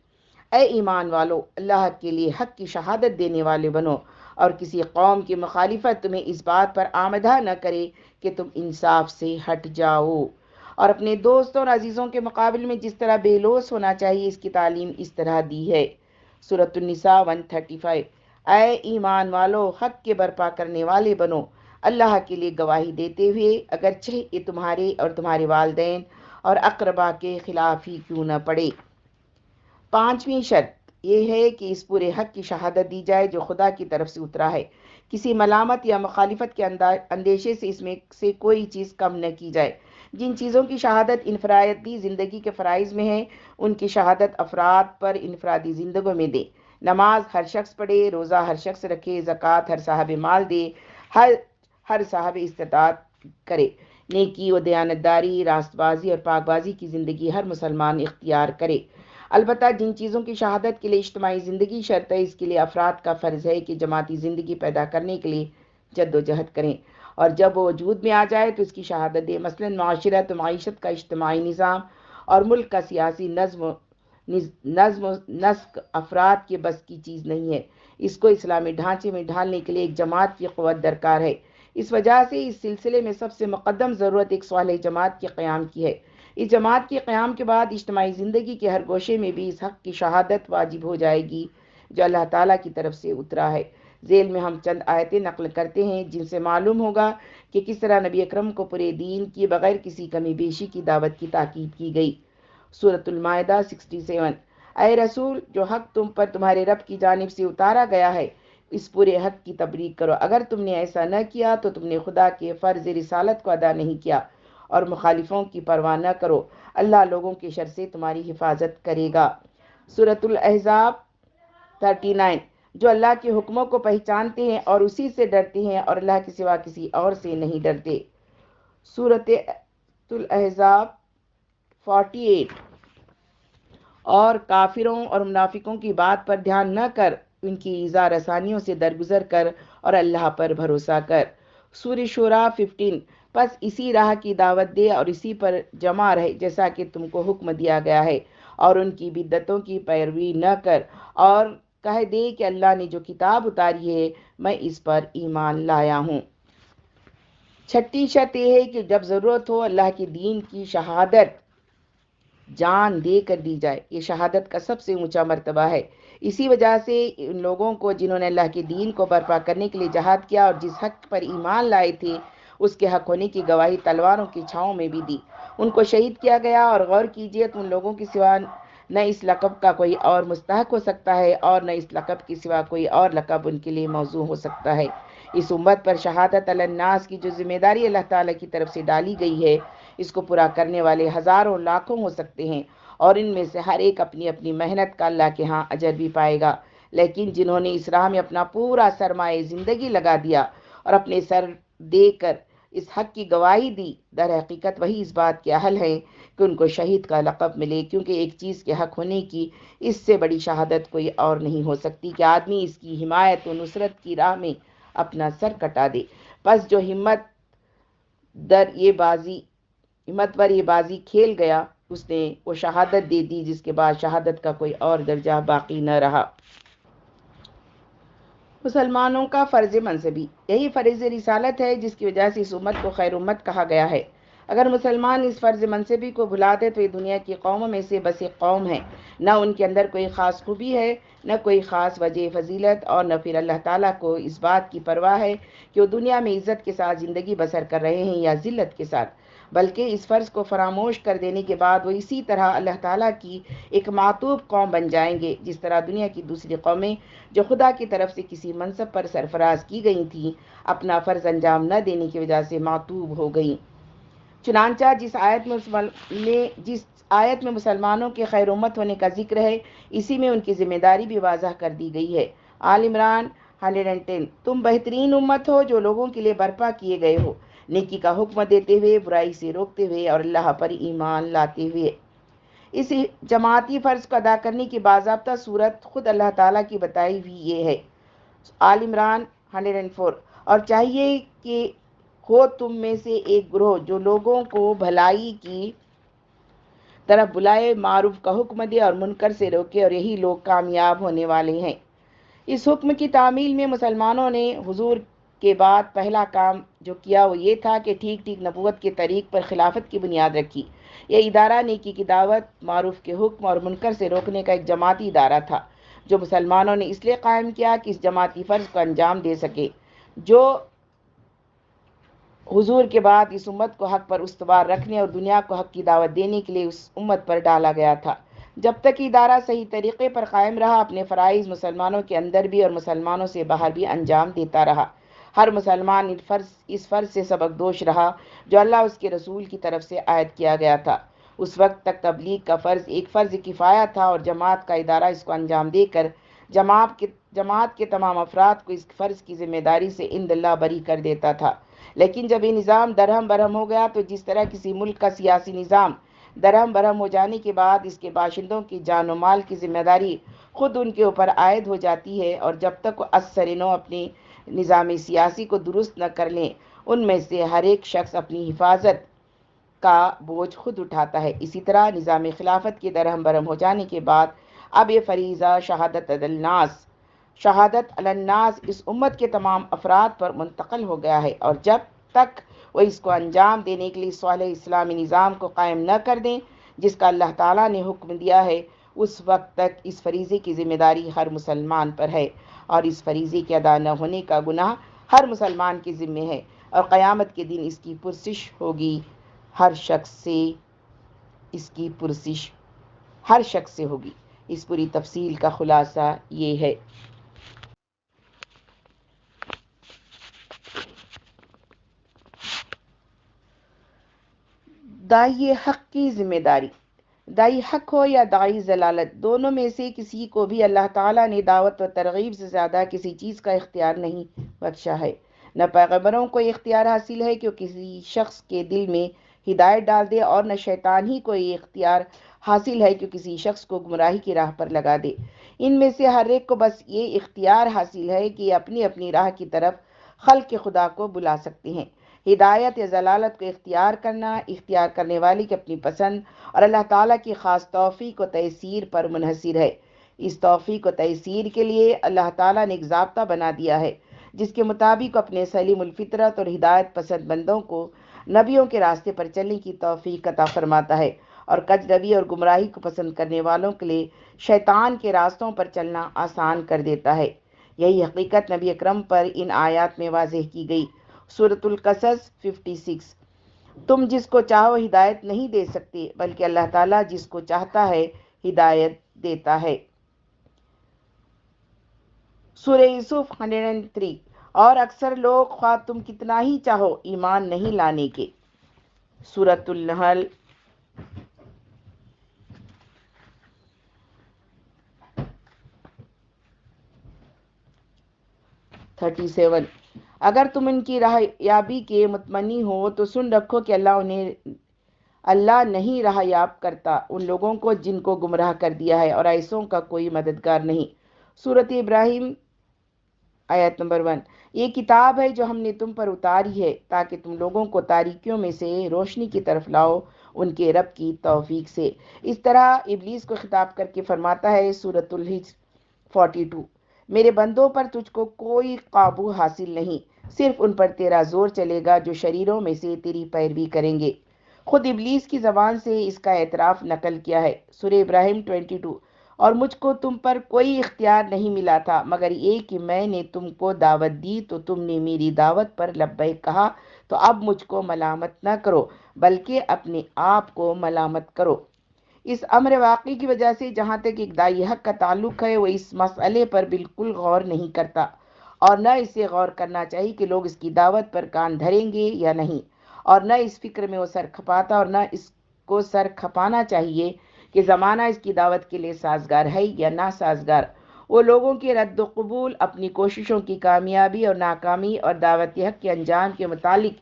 اے ایمان والو، اللہ کے لیے حق کی شہادت دینے والے بنو اور کسی قوم کی مخالفت تمہیں اس بات پر آمدہ نہ کرے کہ تم انصاف سے ہٹ جاؤ، اور اپنے دوستوں اور عزیزوں کے مقابلے میں جس طرح بے لوث ہونا چاہیے اس کی تعلیم اس طرح دی ہے۔ سورۃ النساء 135۔ اے ایمان والو، حق کے برپا کرنے والے بنو، اللہ کے لیے گواہی دیتے ہوئے اگرچہ یہ تمہارے اور تمہارے والدین اور اقربا کے خلاف ہی کیوں نہ پڑے۔ پانچویں شرط یہ ہے کہ اس پورے حق کی شہادت دی جائے جو خدا کی طرف سے اترا ہے، کسی ملامت یا مخالفت کے اندیشے سے اس میں سے کوئی چیز کم نہ کی جائے۔ جن چیزوں کی شہادت انفرادی زندگی کے فرائض میں ہے ان کی شہادت افراد پر انفرادی زندگیوں میں دے۔ نماز ہر شخص پڑھے، روزہ ہر شخص رکھے، زکوٰۃ ہر صاحب مال دے، ہر صاحب استطاعت کرے۔ نیکی و دیانتداری، راست بازی اور پاک بازی کی زندگی ہر مسلمان اختیار کرے۔ البتہ جن چیزوں کی شہادت کے لیے اجتماعی زندگی شرط ہے، اس کے لیے افراد کا فرض ہے کہ جماعتی زندگی پیدا کرنے کے لیے جد و جہد کریں، اور جب وہ وجود میں آ جائے تو اس کی شہادت دے۔ مثلاً معاشرت و معیشت کا اجتماعی نظام اور ملک کا سیاسی نظم و نسق افراد کے بس کی چیز نہیں ہے، اس کو اسلامی ڈھانچے میں ڈھالنے کے لیے ایک جماعت کی قوت درکار ہے۔ اس وجہ سے اس سلسلے میں سب سے مقدم ضرورت ایک صالح جماعت کے قیام کی ہے۔ اس جماعت کے قیام کے بعد اجتماعی زندگی کے ہر گوشے میں بھی اس حق کی شہادت واجب ہو جائے گی جو اللہ تعالیٰ کی طرف سے اترا ہے۔ ذیل میں ہم چند آیتیں نقل کرتے ہیں جن سے معلوم ہوگا کہ کس طرح نبی اکرم کو پورے دین کی بغیر کسی کمی بیشی کی دعوت کی تاکید کی گئی۔ سورۃ المائدہ 67۔ اے رسول، جو حق تم پر تمہارے رب کی جانب سے اتارا گیا ہے، اس پورے حق کی تبلیغ کرو۔ اگر تم نے ایسا نہ کیا تو تم نے خدا کے فرض رسالت کو ادا نہیں کیا، اور مخالفوں کی پرواہ نہ کرو، اللہ لوگوں کے شر سے تمہاری حفاظت کرے گا۔ سورۃ الاحزاب 39۔ جو اللہ کے حکموں کو پہچانتے ہیں اور اسی سے ڈرتے ہیں اور اللہ کے سوا کسی اور سے نہیں ڈرتے۔ سورۃ الاحزاب 48۔ اور کافروں اور منافقوں کی بات پر دھیان نہ کر، ان کی ایذا رسانیوں سے درگزر کر اور اللہ پر بھروسہ کر۔ سورہ شورى 15۔ پس اسی راہ کی دعوت دے اور اسی پر جمع رہے جیسا کہ تم کو حکم دیا گیا ہے، اور ان کی بدعتوں کی پیروی نہ کر، اور کہہ دے کہ اللہ نے جو کتاب اتاری ہے میں اس پر ایمان لایا ہوں۔ چھٹی شرط یہ ہے کہ جب ضرورت ہو اللہ کے دین کی شہادت جان دے کر دی جائے۔ یہ شہادت کا سب سے اونچا مرتبہ ہے۔ اسی وجہ سے ان لوگوں کو جنہوں نے اللہ کے دین کو برپا کرنے کے لیے جہاد کیا اور جس حق پر ایمان لائے تھے اس کے حق ہونے کی گواہی تلواروں کی چھاؤں میں بھی دی، ان کو شہید کیا گیا۔ اور غور کیجئے تو ان لوگوں کے سوا نہ اس لقب کا کوئی اور مستحق ہو سکتا ہے اور نہ اس لقب کے سوا کوئی اور لقب ان کے لیے موزوں ہو سکتا ہے۔ اس امت پر شہادت علی الناس کی جو ذمہ داری اللہ تعالیٰ کی طرف سے ڈالی گئی ہے، اس کو پورا کرنے والے ہزاروں لاکھوں ہو سکتے ہیں، اور ان میں سے ہر ایک اپنی اپنی محنت کا اللہ کے ہاں اجر بھی پائے گا۔ لیکن جنہوں نے اس راہ میں اپنا پورا سرمایہ زندگی لگا دیا اور اپنے سر دے کر اس حق کی گواہی دی، در حقیقت وہی اس بات کے اہل ہیں کہ ان کو شہید کا لقب ملے، کیونکہ ایک چیز کے حق ہونے کی اس سے بڑی شہادت کوئی اور نہیں ہو سکتی کہ آدمی اس کی حمایت و نصرت کی راہ میں اپنا سر کٹا دے۔ پس جو ہمت پر یہ بازی کھیل گیا، اس نے وہ شہادت دے دی جس کے بعد شہادت کا کوئی اور درجہ باقی نہ رہا۔ مسلمانوں کا فرض منصبی، یہی فرض رسالت ہے جس کی وجہ سے اس امت کو خیر امت کہا گیا ہے۔ اگر مسلمان اس فرض منصبی کو بھلا دے تو یہ دنیا کی قوموں میں سے بس ایک قوم ہے، نہ ان کے اندر کوئی خاص خوبی ہے، نہ کوئی خاص وجہ فضیلت، اور نہ پھر اللہ تعالیٰ کو اس بات کی پرواہ ہے کہ وہ دنیا میں عزت کے ساتھ زندگی بسر کر رہے ہیں یا ذلت کے ساتھ، بلکہ اس فرض کو فراموش کر دینے کے بعد وہ اسی طرح اللہ تعالیٰ کی ایک معطوب قوم بن جائیں گے، جس طرح دنیا کی دوسری قومیں جو خدا کی طرف سے کسی منصب پر سرفراز کی گئی تھیں، اپنا فرض انجام نہ دینے کی وجہ سے معطوب ہو گئیں۔ چنانچہ جس آیت میں مسلمانوں کے خیر امت ہونے کا ذکر ہے، اسی میں ان کی ذمہ داری بھی واضح کر دی گئی ہے۔ آل عمران 110۔ تم بہترین امت ہو جو لوگوں کے لیے برپا کیے گئے ہو، نیکی کا حکم دیتے ہوئے، برائی سے روکتے ہوئے اور اللہ پر ایمان لاتے ہوئے۔ اس جماعتی فرض کو ادا کرنے کی باضابطہ صورت خود اللہ تعالیٰ کی بتائی ہوئی یہ ہے۔ آل عمران 104۔ اور چاہیے کہ ہو تم میں سے ایک گروہ جو لوگوں کو بھلائی کی طرف بلائے، معروف کا حکم دے اور منکر سے روکے، اور یہی لوگ کامیاب ہونے والے ہیں۔ اس حکم کی تعمیل میں مسلمانوں نے حضور کے بعد پہلا کام جو کیا وہ یہ تھا کہ ٹھیک نبوت کے طریق پر خلافت کی بنیاد رکھی۔ یہ ادارہ نیکی کی دعوت، معروف کے حکم اور منکر سے روکنے کا ایک جماعتی ادارہ تھا جو مسلمانوں نے اس لیے قائم کیا کہ اس جماعتی فرض کو انجام دے سکے جو حضور کے بعد اس امت کو حق پر استوار رکھنے اور دنیا کو حق کی دعوت دینے کے لیے اس امت پر ڈالا گیا تھا۔ جب تک ادارہ صحیح طریقے پر قائم رہا، اپنے فرائض مسلمانوں کے اندر بھی اور مسلمانوں سے باہر بھی انجام دیتا رہا۔ ہر مسلمان اس فرض سے سبق دوش رہا جو اللہ اس کے رسول کی طرف سے عائد کیا گیا تھا۔ اس وقت تک تبلیغ کا فرض ایک فرض کفایہ تھا اور جماعت کا ادارہ اس کو انجام دے کر جماعت کے تمام افراد کو اس فرض کی ذمہ داری سے عند اللہ بری کر دیتا تھا۔ لیکن جب یہ نظام درہم برہم ہو گیا تو جس طرح کسی ملک کا سیاسی نظام درہم برہم ہو جانے کے بعد اس کے باشندوں کی جان و مال کی ذمہ داری خود ان کے اوپر عائد ہو جاتی ہے، اور جب تک وہ اثر نو اپنی نظام سیاسی کو درست نہ کر لیں ان میں سے ہر ایک شخص اپنی حفاظت کا بوجھ خود اٹھاتا ہے، اسی طرح نظام خلافت کے درہم برہم ہو جانے کے بعد اب یہ فریضہ شہادت علی الناس اس امت کے تمام افراد پر منتقل ہو گیا ہے، اور جب تک وہ اس کو انجام دینے کے لیے صالح اسلامی نظام کو قائم نہ کر دیں جس کا اللہ تعالیٰ نے حکم دیا ہے، اس وقت تک اس فریضے کی ذمہ داری ہر مسلمان پر ہے، اور اس فریضے کے ادا نہ ہونے کا گناہ ہر مسلمان کے ذمہ ہے، اور قیامت کے دن اس کی پرسش ہوگی ہر شخص سے ہوگی۔ اس پوری تفصیل کا خلاصہ یہ ہے۔ داعی حق کی ذمہ داری۔ داعی حق ہو یا داعی ضلالت، دونوں میں سے کسی کو بھی اللہ تعالیٰ نے دعوت و ترغیب سے زیادہ کسی چیز کا اختیار نہیں بخشا ہے۔ نہ پیغمبروں کو یہ اختیار حاصل ہے کہ وہ کسی شخص کے دل میں ہدایت ڈال دے، اور نہ شیطان ہی کو یہ اختیار حاصل ہے کہ کسی شخص کو گمراہی کی راہ پر لگا دے۔ ان میں سے ہر ایک کو بس یہ اختیار حاصل ہے کہ اپنی اپنی راہ کی طرف خلق خدا کو بلا سکتے ہیں۔ ہدایت یا ضلالت کو اختیار کرنے والے کی اپنی پسند اور اللہ تعالیٰ کی خاص توفیق و تیسیر پر منحصر ہے۔ اس توفیق و تیسیر کے لیے اللہ تعالیٰ نے ایک ضابطہ بنا دیا ہے جس کے مطابق اپنے سلیم الفطرت اور ہدایت پسند بندوں کو نبیوں کے راستے پر چلنے کی توفیق عطا فرماتا ہے، اور کج روی اور گمراہی کو پسند کرنے والوں کے لیے شیطان کے راستوں پر چلنا آسان کر دیتا ہے۔ یہی حقیقت نبی اکرم پر ان آیات میں واضح کی گئی۔ سورۃ القصص 56۔ تم جس کو چاہو ہدایت نہیں دے سکتے، بلکہ اللہ تعالیٰ جس کو چاہتا ہے ہدایت دیتا ہے۔ سورہ یوسف 103۔ اور اکثر لوگ خواہ تم کتنا ہی چاہو ایمان نہیں لانے کے۔ سورۃ النحل 37۔ اگر تم ان کی راہ یابی کے متمنی ہو تو سن رکھو کہ اللہ نہیں راہ یاب کرتا ان لوگوں کو جن کو گمراہ کر دیا ہے، اور ایسوں کا کوئی مددگار نہیں۔ سورۃ ابراہیم آیت نمبر 1۔ یہ کتاب ہے جو ہم نے تم پر اتاری ہے تاکہ تم لوگوں کو تاریکیوں میں سے روشنی کی طرف لاؤ ان کے رب کی توفیق سے۔ اس طرح ابلیس کو خطاب کر کے فرماتا ہے سورۃ الحجر 42۔ میرے بندوں پر تجھ کو کوئی قابو حاصل نہیں، صرف ان پر تیرا زور چلے گا جو شریروں میں سے تیری پیروی کریں گے۔ خود ابلیس کی زبان سے اس کا اعتراف نقل کیا ہے۔ سورہ ابراہیم 22۔ اور مجھ کو تم پر کوئی اختیار نہیں ملا تھا مگر یہ کہ میں نے تم کو دعوت دی تو تم نے میری دعوت پر لبیک کہا، تو اب مجھ کو ملامت نہ کرو بلکہ اپنے آپ کو ملامت کرو۔ اس امر واقعی کی وجہ سے جہاں تک ایک داعی حق کا تعلق ہے وہ اس مسئلے پر بالکل غور نہیں کرتا، اور نہ اسے غور کرنا چاہیے کہ لوگ اس کی دعوت پر کان دھریں گے یا نہیں، اور نہ اس فکر میں وہ سر کھپاتا اور نہ اس کو سر کھپانا چاہیے کہ زمانہ اس کی دعوت کے لیے سازگار ہے یا نا سازگار۔ وہ لوگوں کے رد و قبول، اپنی کوششوں کی کامیابی اور ناکامی اور دعوت حق کے انجام کے متعلق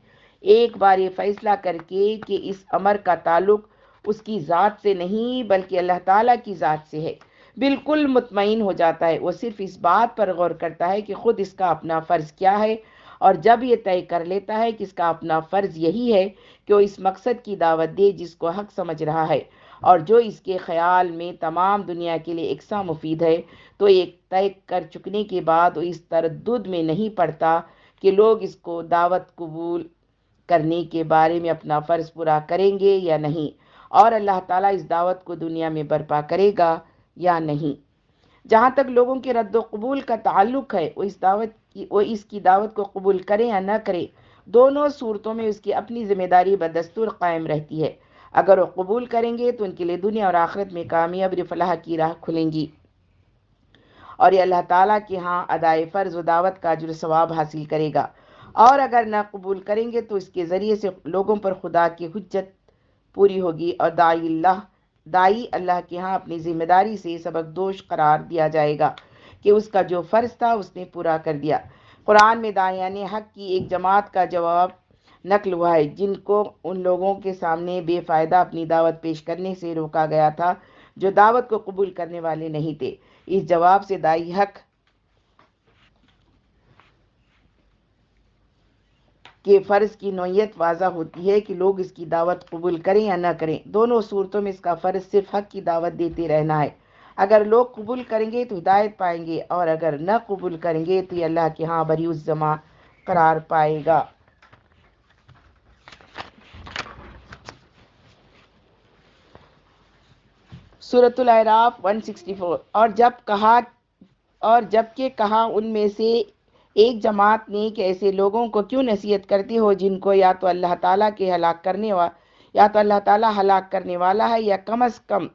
ایک بار یہ فیصلہ کر کے کہ اس امر کا تعلق اس کی ذات سے نہیں بلکہ اللہ تعالیٰ کی ذات سے ہے، بالکل مطمئن ہو جاتا ہے۔ وہ صرف اس بات پر غور کرتا ہے کہ خود اس کا اپنا فرض کیا ہے، اور جب یہ طے کر لیتا ہے کہ اس کا اپنا فرض یہی ہے کہ وہ اس مقصد کی دعوت دے جس کو حق سمجھ رہا ہے اور جو اس کے خیال میں تمام دنیا کے لیے یکساں مفید ہے، تو ایک طے کر چکنے کے بعد وہ اس تردد میں نہیں پڑتا کہ لوگ اس کو دعوت قبول کرنے کے بارے میں اپنا فرض پورا کریں گے یا نہیں، اور اللہ تعالیٰ اس دعوت کو دنیا میں برپا کرے گا یا نہیں۔ جہاں تک لوگوں کے رد و قبول کا تعلق ہے، وہ اس کی دعوت کو قبول کریں یا نہ کریں، دونوں صورتوں میں اس کی اپنی ذمہ داری بدستور قائم رہتی ہے۔ اگر وہ قبول کریں گے تو ان کے لیے دنیا اور آخرت میں کامیابی اور فلاح کی راہ کھلیں گی، اور یہ اللہ تعالیٰ کے ہاں ادائے فرض و دعوت کا اجر و ثواب حاصل کرے گا، اور اگر نہ قبول کریں گے تو اس کے ذریعے سے لوگوں پر خدا کی حجت پوری ہوگی، اور داعی اللہ کے ہاں اپنی ذمہ داری سے سبق دوش قرار دیا جائے گا کہ اس کا جو فرض تھا اس نے پورا کر دیا۔ قرآن میں داعیان حق کی ایک جماعت کا جواب نقل ہوا ہے جن کو ان لوگوں کے سامنے بے فائدہ اپنی دعوت پیش کرنے سے روکا گیا تھا جو دعوت کو قبول کرنے والے نہیں تھے۔ اس جواب سے داعی حق کے فرض کی نوعیت واضح ہوتی ہے کہ لوگ اس کی دعوت قبول کریں یا نہ کریں۔ دونوں صورتوں میں اس کا فرض صرف حق کی دعوت دیتے رہنا ہے۔ اگر لوگ قبول کریں گے تو ہدایت پائیں گے اور اگر نہ قبول کریں گے تو یہ اللہ کے ہاں بری الزماں قرار پائے گا۔ سورۃ الاعراف 164۔ اور جب کہ کہا ان میں سے ایک جماعت نے کہ ایسے لوگوں کو کیوں نصیحت کرتے ہو جن کو یا تو اللہ تعالیٰ ہلاک کرنے والا ہے یا کم از کم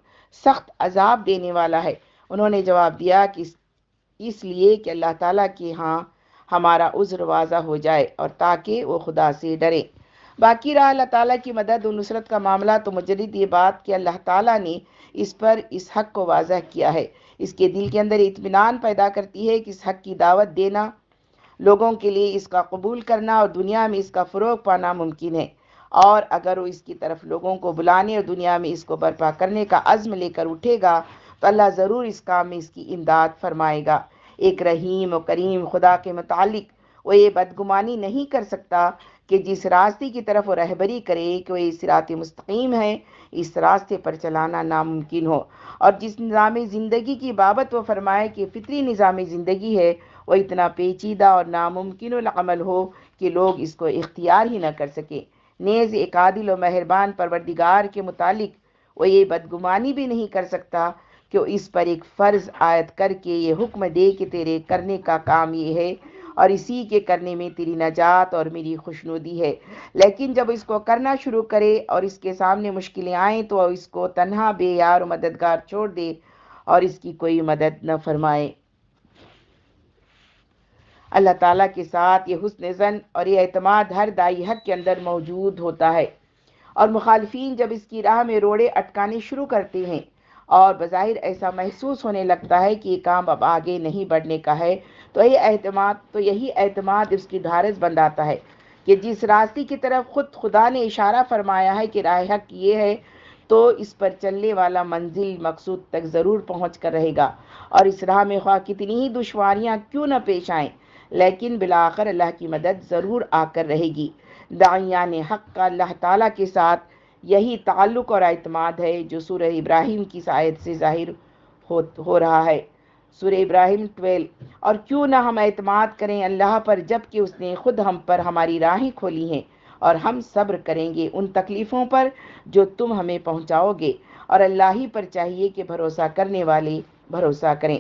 سخت عذاب دینے والا ہے۔ انہوں نے جواب دیا کہ اس لیے کہ اللہ تعالیٰ کے ہاں ہمارا عذر واضح ہو جائے اور تاکہ وہ خدا سے ڈریں۔ باقی رہا اللہ تعالیٰ کی مدد و نصرت کا معاملہ تو مجرد یہ بات کہ اللہ تعالیٰ نے اس پر اس حق کو واضح کیا ہے اس کے دل کے اندر اطمینان پیدا کرتی ہے کہ اس حق کی دعوت دینا، لوگوں کے لیے اس کا قبول کرنا اور دنیا میں اس کا فروغ پانا ممکن ہے، اور اگر وہ اس کی طرف لوگوں کو بلانے اور دنیا میں اس کو برپا کرنے کا عزم لے کر اٹھے گا تو اللہ ضرور اس کام میں اس کی امداد فرمائے گا۔ ایک رحیم و کریم خدا کے متعلق وہ یہ بدگمانی نہیں کر سکتا کہ جس راستے کی طرف وہ رہبری کرے کہ وہ یہ صراط مستقیم ہے، اس راستے پر چلانا ناممکن ہو، اور جس نظام زندگی کی بابت وہ فرمائے کہ فطری نظام زندگی ہے وہ اتنا پیچیدہ اور ناممکن العمل ہو کہ لوگ اس کو اختیار ہی نہ کر سکیں۔ نیز ایک عادل و مہربان پروردگار کے متعلق وہ یہ بدگمانی بھی نہیں کر سکتا کہ وہ اس پر ایک فرض عائد کر کے یہ حکم دے کہ تیرے کرنے کا کام یہ ہے اور اسی کے کرنے میں تیری نجات اور میری خوشنودی ہے، لیکن جب اس کو کرنا شروع کرے اور اس کے سامنے مشکلیں آئیں تو اس کو تنہا بے یار و مددگار چھوڑ دے اور اس کی کوئی مدد نہ فرمائے۔ اللہ تعالیٰ کے ساتھ یہ حسن ظن اور یہ اعتماد ہر داعی حق کے اندر موجود ہوتا ہے، اور مخالفین جب اس کی راہ میں روڑے اٹکانے شروع کرتے ہیں اور بظاہر ایسا محسوس ہونے لگتا ہے کہ یہ کام اب آگے نہیں بڑھنے کا ہے تو یہی اعتماد اس کی ڈھارس بندھاتا ہے کہ جس راستے کی طرف خود خدا نے اشارہ فرمایا ہے کہ راہ حق یہ ہے تو اس پر چلنے والا منزل مقصود تک ضرور پہنچ کر رہے گا، اور اس راہ میں خواہ کتنی ہی دشواریاں کیوں نہ پیش آئیں لیکن بالآخر اللہ کی مدد ضرور آ کر رہے گی۔ داعیان حق کا اللہ تعالیٰ کے ساتھ یہی تعلق اور اعتماد ہے جو سورہ ابراہیم کی آیت سے ظاہر ہو رہا ہے۔ سورہ ابراہیم 12۔ اور کیوں نہ ہم اعتماد کریں اللہ پر جب کہ اس نے خود ہم پر ہماری راہیں کھولی ہیں، اور ہم صبر کریں گے ان تکلیفوں پر جو تم ہمیں پہنچاؤ گے، اور اللہ ہی پر چاہیے کہ بھروسہ کرنے والے بھروسہ کریں۔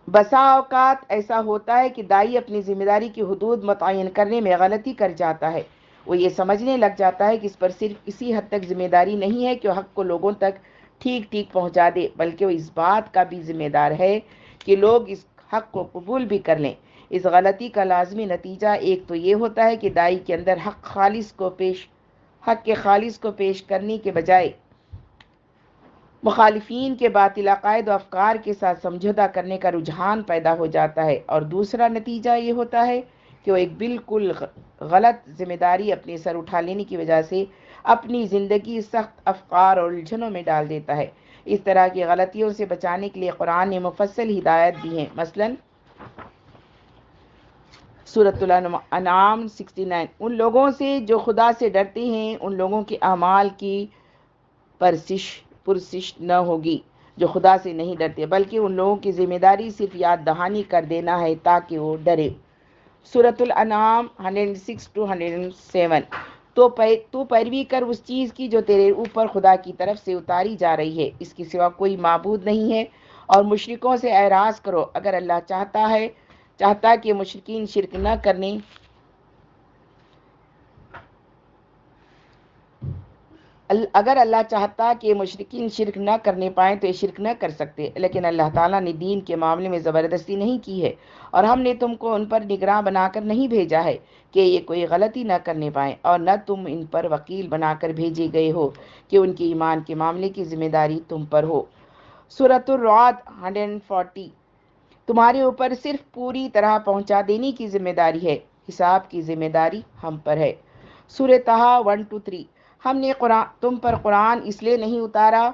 بسا اوقات ایسا ہوتا ہے کہ داعی اپنی ذمہ داری کی حدود متعین کرنے میں غلطی کر جاتا ہے۔ وہ یہ سمجھنے لگ جاتا ہے کہ اس پر صرف اسی حد تک ذمہ داری نہیں ہے کہ وہ حق کو لوگوں تک ٹھیک پہنچا دے، بلکہ وہ اس بات کا بھی ذمہ دار ہے کہ لوگ اس حق کو قبول بھی کر لیں۔ اس غلطی کا لازمی نتیجہ ایک تو یہ ہوتا ہے کہ داعی کے اندر حق کے خالص کو پیش کرنے کے بجائے مخالفین کے باطل عقائد و افکار کے ساتھ سمجھوتہ کرنے کا رجحان پیدا ہو جاتا ہے، اور دوسرا نتیجہ یہ ہوتا ہے کہ وہ ایک بالکل غلط ذمہ داری اپنے سر اٹھا لینے کی وجہ سے اپنی زندگی سخت افکار اور الجھنوں میں ڈال دیتا ہے۔ اس طرح کی غلطیوں سے بچانے کے لیے قرآن نے مفصل ہدایت دی ہیں، مثلاً سورۃ الانعام 69۔ ان لوگوں سے جو خدا سے ڈرتے ہیں ان لوگوں کے اعمال کی پرسش نہ ہوگی جو خدا سے نہیں ڈرتے، بلکہ ان لوگوں کی ذمہ داری صرف یاد دہانی کر دینا ہے تاکہ وہ ڈرے۔ سورۃ الانعام 106-107۔ تو پیروی کر اس چیز کی جو تیرے اوپر خدا کی طرف سے اتاری جا رہی ہے، اس کے سوا کوئی معبود نہیں ہے، اور مشرکوں سے اعراض کرو۔ اگر اللہ چاہتا کہ مشرکین شرک نہ کرنے پائیں تو یہ شرک نہ کر سکتے، لیکن اللہ تعالیٰ نے دین کے معاملے میں زبردستی نہیں کی ہے، اور ہم نے تم کو ان پر نگراں بنا کر نہیں بھیجا ہے کہ یہ کوئی غلطی نہ کرنے پائیں، اور نہ تم ان پر وکیل بنا کر بھیجے گئے ہو کہ ان کے ایمان کے معاملے کی ذمہ داری تم پر ہو۔ سورۃ الرعد 140۔ تمہارے اوپر صرف پوری طرح پہنچا دینے کی ذمہ داری ہے، حساب کی ذمہ داری ہم پر ہے۔ سورۃ طٰہٰ 1-3۔ ہم نے تم پر قرآن اس لیے نہیں اتارا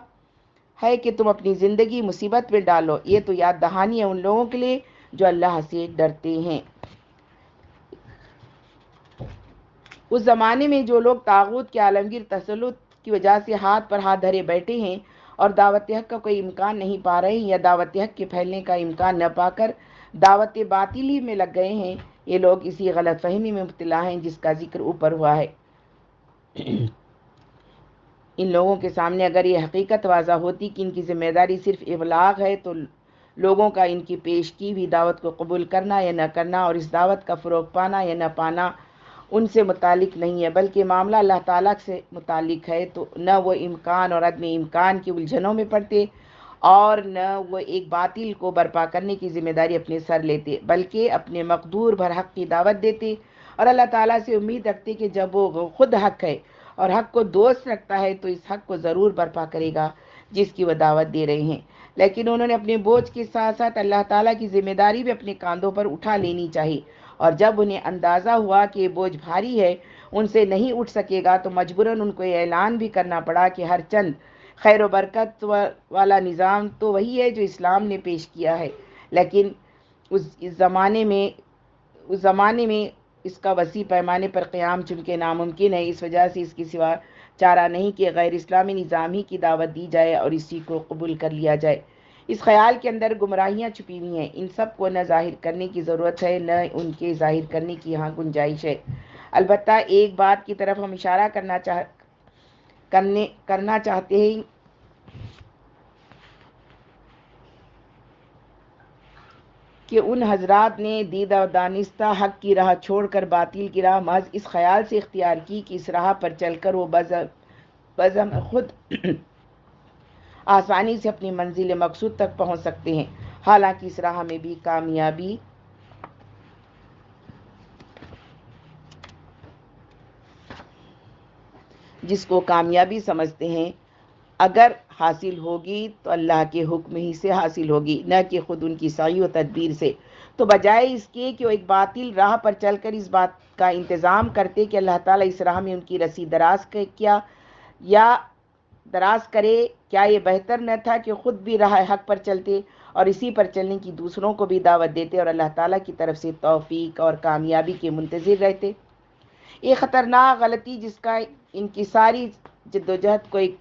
ہے کہ تم اپنی زندگی مصیبت میں ڈالو، یہ تو یاد دہانی ہے ان لوگوں کے لیے جو اللہ سے ڈرتے ہیں۔ اس زمانے میں جو لوگ طاغوت کے عالمگیر تسلط کی وجہ سے ہاتھ پر ہاتھ دھرے بیٹھے ہیں اور دعوت حق کا کوئی امکان نہیں پا رہے ہیں یا دعوت حق کے پھیلنے کا امکان نہ پا کر دعوت باطلی میں لگ گئے ہیں، یہ لوگ اسی غلط فہمی میں مبتلا ہیں جس کا ذکر اوپر ہوا ہے۔ ان لوگوں کے سامنے اگر یہ حقیقت واضح ہوتی کہ ان کی ذمہ داری صرف ابلاغ ہے تو لوگوں کا ان کی پیش کی ہوئی دعوت کو قبول کرنا یا نہ کرنا اور اس دعوت کا فروغ پانا یا نہ پانا ان سے متعلق نہیں ہے، بلکہ معاملہ اللہ تعالیٰ سے متعلق ہے، تو نہ وہ امکان اور عدم امکان کی الجھنوں میں پڑتے اور نہ وہ ایک باطل کو برپا کرنے کی ذمہ داری اپنے سر لیتے، بلکہ اپنے مقدور بھر حق کی دعوت دیتے اور اللہ تعالیٰ سے امید رکھتے کہ جب وہ خود حق ہے اور حق کو دوست رکھتا ہے تو اس حق کو ضرور برپا کرے گا جس کی وہ دعوت دے رہے ہیں۔ لیکن انہوں نے اپنے بوجھ کے ساتھ ساتھ اللہ تعالیٰ کی ذمہ داری بھی اپنے کاندھوں پر اٹھا لینی چاہیے، اور جب انہیں اندازہ ہوا کہ یہ بوجھ بھاری ہے، ان سے نہیں اٹھ سکے گا، تو مجبوراً ان کو یہ اعلان بھی کرنا پڑا کہ ہر چند خیر و برکت والا نظام تو وہی ہے جو اسلام نے پیش کیا ہے، لیکن اس زمانے میں اس کا وسیع پیمانے پر قیام چونکہ ناممکن ہے، اس وجہ سے اس کے سوا چارہ نہیں کہ غیر اسلامی نظام ہی کی دعوت دی جائے اور اسی کو قبول کر لیا جائے۔ اس خیال کے اندر گمراہیاں چھپی ہوئی ہیں، ان سب کو نہ ظاہر کرنے کی ضرورت ہے نہ ان کے ظاہر کرنے کی یہاں گنجائش ہے۔ البتہ ایک بات کی طرف ہم اشارہ کرنا چاہتے ہیں کہ ان حضرات نے دیدہ و دانستہ حق کی راہ چھوڑ کر باطل کی راہ محض اس خیال سے اختیار کی کہ اس راہ پر چل کر وہ بزم خود آسانی سے اپنی منزل مقصود تک پہنچ سکتے ہیں، حالانکہ اس راہ میں بھی کامیابی جس کو کامیابی سمجھتے ہیں اگر حاصل ہوگی تو اللہ کے حکم ہی سے حاصل ہوگی، نہ کہ خود ان کی سعی و تدبیر سے۔ تو بجائے اس کے کہ وہ ایک باطل راہ پر چل کر اس بات کا انتظام کرتے کہ اللہ تعالیٰ اس راہ میں ان کی رسی دراز کرے، کیا یہ بہتر نہ تھا کہ خود بھی راہ حق پر چلتے اور اسی پر چلنے کی دوسروں کو بھی دعوت دیتے اور اللہ تعالیٰ کی طرف سے توفیق اور کامیابی کے منتظر رہتے؟ یہ خطرناک غلطی جس کا ان کی ساری جدوجہد کو ایک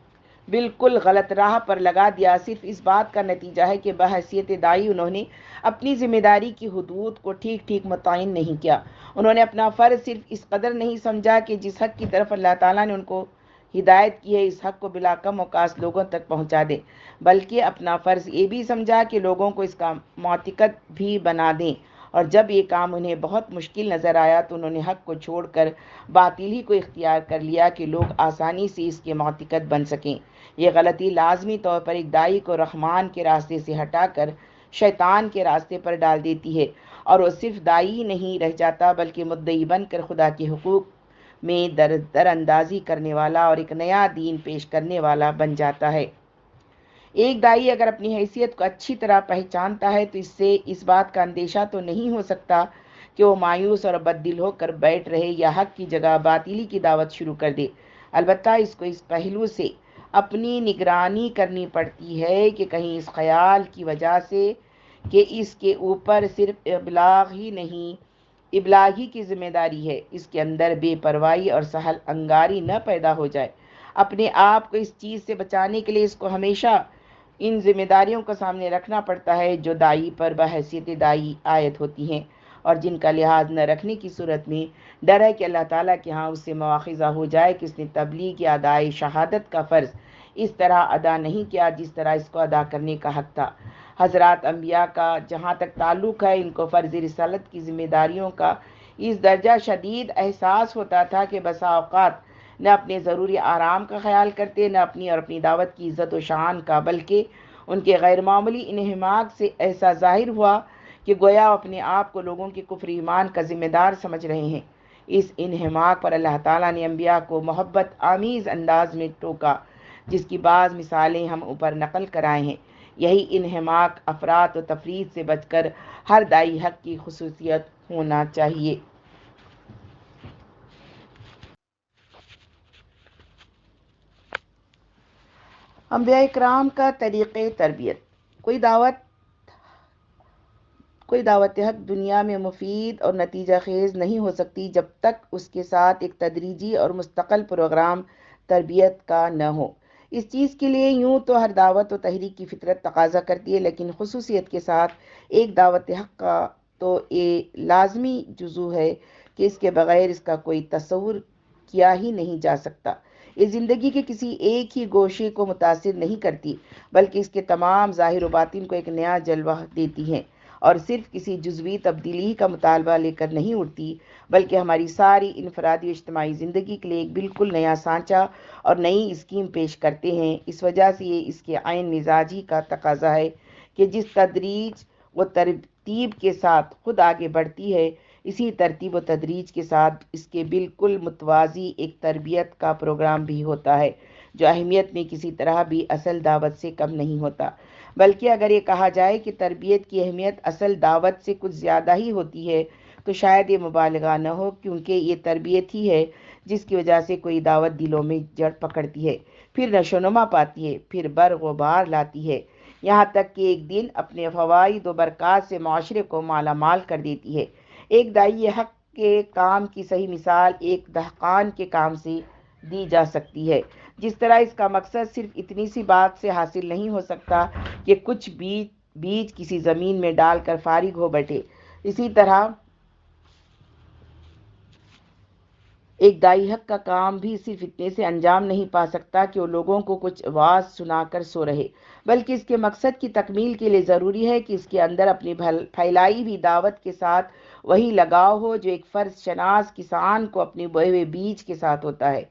بالکل غلط راہ پر لگا دیا، صرف اس بات کا نتیجہ ہے کہ بحیثیت داعی انہوں نے اپنی ذمہ داری کی حدود کو ٹھیک ٹھیک متعین نہیں کیا۔ انہوں نے اپنا فرض صرف اس قدر نہیں سمجھا کہ جس حق کی طرف اللہ تعالیٰ نے ان کو ہدایت کی ہے اس حق کو بلا کم اوقات لوگوں تک پہنچا دیں، بلکہ اپنا فرض یہ بھی سمجھا کہ لوگوں کو اس کا معتقد بھی بنا دیں، اور جب یہ کام انہیں بہت مشکل نظر آیا تو انہوں نے حق کو چھوڑ کر باطل ہی کو اختیار کر لیا کہ لوگ آسانی سے اس کے معتقد بن سکیں۔ یہ غلطی لازمی طور پر ایک داعی کو رحمان کے راستے سے ہٹا کر شیطان کے راستے پر ڈال دیتی ہے، اور وہ صرف داعی ہی نہیں رہ جاتا بلکہ مدعی بن کر خدا کے حقوق میں در اندازی کرنے والا اور ایک نیا دین پیش کرنے والا بن جاتا ہے۔ ایک داعی اگر اپنی حیثیت کو اچھی طرح پہچانتا ہے تو اس سے اس بات کا اندیشہ تو نہیں ہو سکتا کہ وہ مایوس اور بددل ہو کر بیٹھ رہے یا حق کی جگہ باطلی کی دعوت شروع کر دے۔ البتہ اس کو اس پہلو سے اپنی نگرانی کرنی پڑتی ہے کہ کہیں اس خیال کی وجہ سے کہ اس کے اوپر صرف ابلاغ ہی کی ذمہ داری ہے، اس کے اندر بے پرواہی اور سہل انگاری نہ پیدا ہو جائے۔ اپنے آپ کو اس چیز سے بچانے کے لیے اس کو ہمیشہ ان ذمہ داریوں کو سامنے رکھنا پڑتا ہے جو داعی پر بحیثیت داعی عائد ہوتی ہیں، اور جن کا لحاظ نہ رکھنے کی صورت میں ڈر ہے کہ اللہ تعالیٰ کے ہاں اس سے مواخذہ ہو جائے کہ اس نے تبلیغ یا ادائے شہادت کا فرض اس طرح ادا نہیں کیا جس طرح اس کو ادا کرنے کا حق تھا۔ حضرات انبیاء کا جہاں تک تعلق ہے، ان کو فرض رسالت کی ذمہ داریوں کا اس درجہ شدید احساس ہوتا تھا کہ بسا اوقات نہ اپنے ضروری آرام کا خیال کرتے، نہ اپنی اور اپنی دعوت کی عزت و شان کا، بلکہ ان کے غیر معمولی انہماک سے ایسا ظاہر ہوا کہ گویا اپنے آپ کو لوگوں کے کفر ایمان کا ذمہ دار سمجھ رہے ہیں۔ اس انہماک پر اللہ تعالیٰ نے انبیاء کو محبت آمیز انداز میں ٹوکا، جس کی بعض مثالیں ہم اوپر نقل کرائے ہیں۔ یہی انہماک افراط و تفریط سے بچ کر ہر داعی حق کی خصوصیت ہونا چاہیے۔ انبیاء کرام کا طریقۂ تربیت۔ کوئی دعوت حق دنیا میں مفید اور نتیجہ خیز نہیں ہو سکتی جب تک اس کے ساتھ ایک تدریجی اور مستقل پروگرام تربیت کا نہ ہو۔ اس چیز کے لیے یوں تو ہر دعوت و تحریک کی فطرت تقاضا کرتی ہے، لیکن خصوصیت کے ساتھ ایک دعوت حق کا تو یہ لازمی جزو ہے کہ اس کے بغیر اس کا کوئی تصور کیا ہی نہیں جا سکتا۔ یہ زندگی کے کسی ایک ہی گوشے کو متاثر نہیں کرتی، بلکہ اس کے تمام ظاہر و باطن کو ایک نیا جلوہ دیتی ہے، اور صرف کسی جزوی تبدیلی کا مطالبہ لے کر نہیں اٹھتی، بلکہ ہماری ساری انفرادی و اجتماعی زندگی کے لیے ایک بالکل نیا سانچہ اور نئی اسکیم پیش کرتے ہیں۔ اس وجہ سے یہ اس کے عین مزاجی کا تقاضا ہے کہ جس تدریج و ترتیب کے ساتھ خود آگے بڑھتی ہے، اسی ترتیب و تدریج کے ساتھ اس کے بالکل متوازی ایک تربیت کا پروگرام بھی ہوتا ہے، جو اہمیت میں کسی طرح بھی اصل دعوت سے کم نہیں ہوتا۔ بلکہ اگر یہ کہا جائے کہ تربیت کی اہمیت اصل دعوت سے کچھ زیادہ ہی ہوتی ہے تو شاید یہ مبالغہ نہ ہو، کیونکہ یہ تربیت ہی ہے جس کی وجہ سے کوئی دعوت دلوں میں جڑ پکڑتی ہے، پھر نشو و نما پاتی ہے، پھر برق و بار لاتی ہے، یہاں تک کہ ایک دن اپنے فوائد و برکات سے معاشرے کو مالا مال کر دیتی ہے۔ ایک داعی حق کے کام کی صحیح مثال ایک دہقان کے کام سے دی جا سکتی ہے۔ جس طرح اس کا مقصد صرف اتنی سی بات سے حاصل نہیں ہو سکتا کہ کچھ بیج کسی زمین میں ڈال کر فارغ ہو بیٹھے، اسی طرح ایک داعی حق کا کام بھی صرف اتنے سے انجام نہیں پا سکتا کہ وہ لوگوں کو کچھ واعظ سنا کر سو رہے، بلکہ اس کے مقصد کی تکمیل کے لیے ضروری ہے کہ اس کے اندر اپنی پھیلائی بھی دعوت کے ساتھ وہی لگاؤ ہو جو ایک فرض شناس کسان کو اپنے بوئے ہوئے بیج کے ساتھ ہوتا ہے۔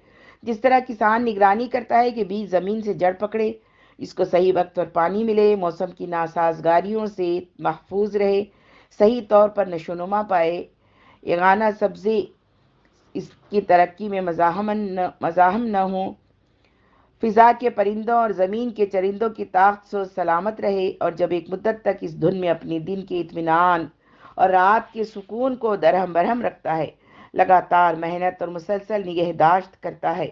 جس طرح کسان نگرانی کرتا ہے کہ بیج زمین سے جڑ پکڑے، اس کو صحیح وقت پر پانی ملے، موسم کی ناسازگاریوں سے محفوظ رہے، صحیح طور پر نشو و نما پائے، یگانہ سبزے اس کی ترقی میں مزاحم نہ ہوں، فضا کے پرندوں اور زمین کے چرندوں کی طاقت سے سلامت رہے، اور جب ایک مدت تک اس دھن میں اپنے دن کے اطمینان اور رات کے سکون کو درہم برہم رکھتا ہے، لگاتار محنت اور مسلسل نگہداشت کرتا ہے،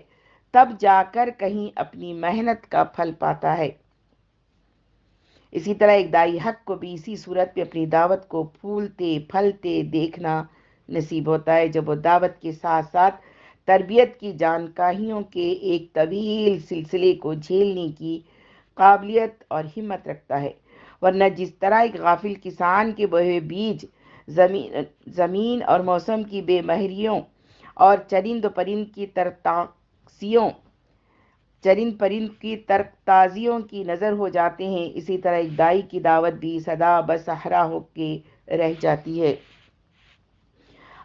تب جا کر کہیں اپنی محنت کا پھل پاتا ہے۔ اسی طرح ایک داعی حق کو بھی اسی صورت میں اپنی دعوت کو پھولتے پھلتے دیکھنا نصیب ہوتا ہے جب وہ دعوت کے ساتھ ساتھ تربیت کی جانکاریوں کے ایک طویل سلسلے کو جھیلنے کی قابلیت اور ہمت رکھتا ہے، ورنہ جس طرح ایک غافل کسان کے بوئے ہوئے بیج زمین اور موسم کی بے مہریوں اور چرند پرند کی ترک کی نظر ہو جاتے ہیں، اسی طرح ایک داعی کی دعوت بھی سدا بصحرا ہو کے رہ جاتی ہے۔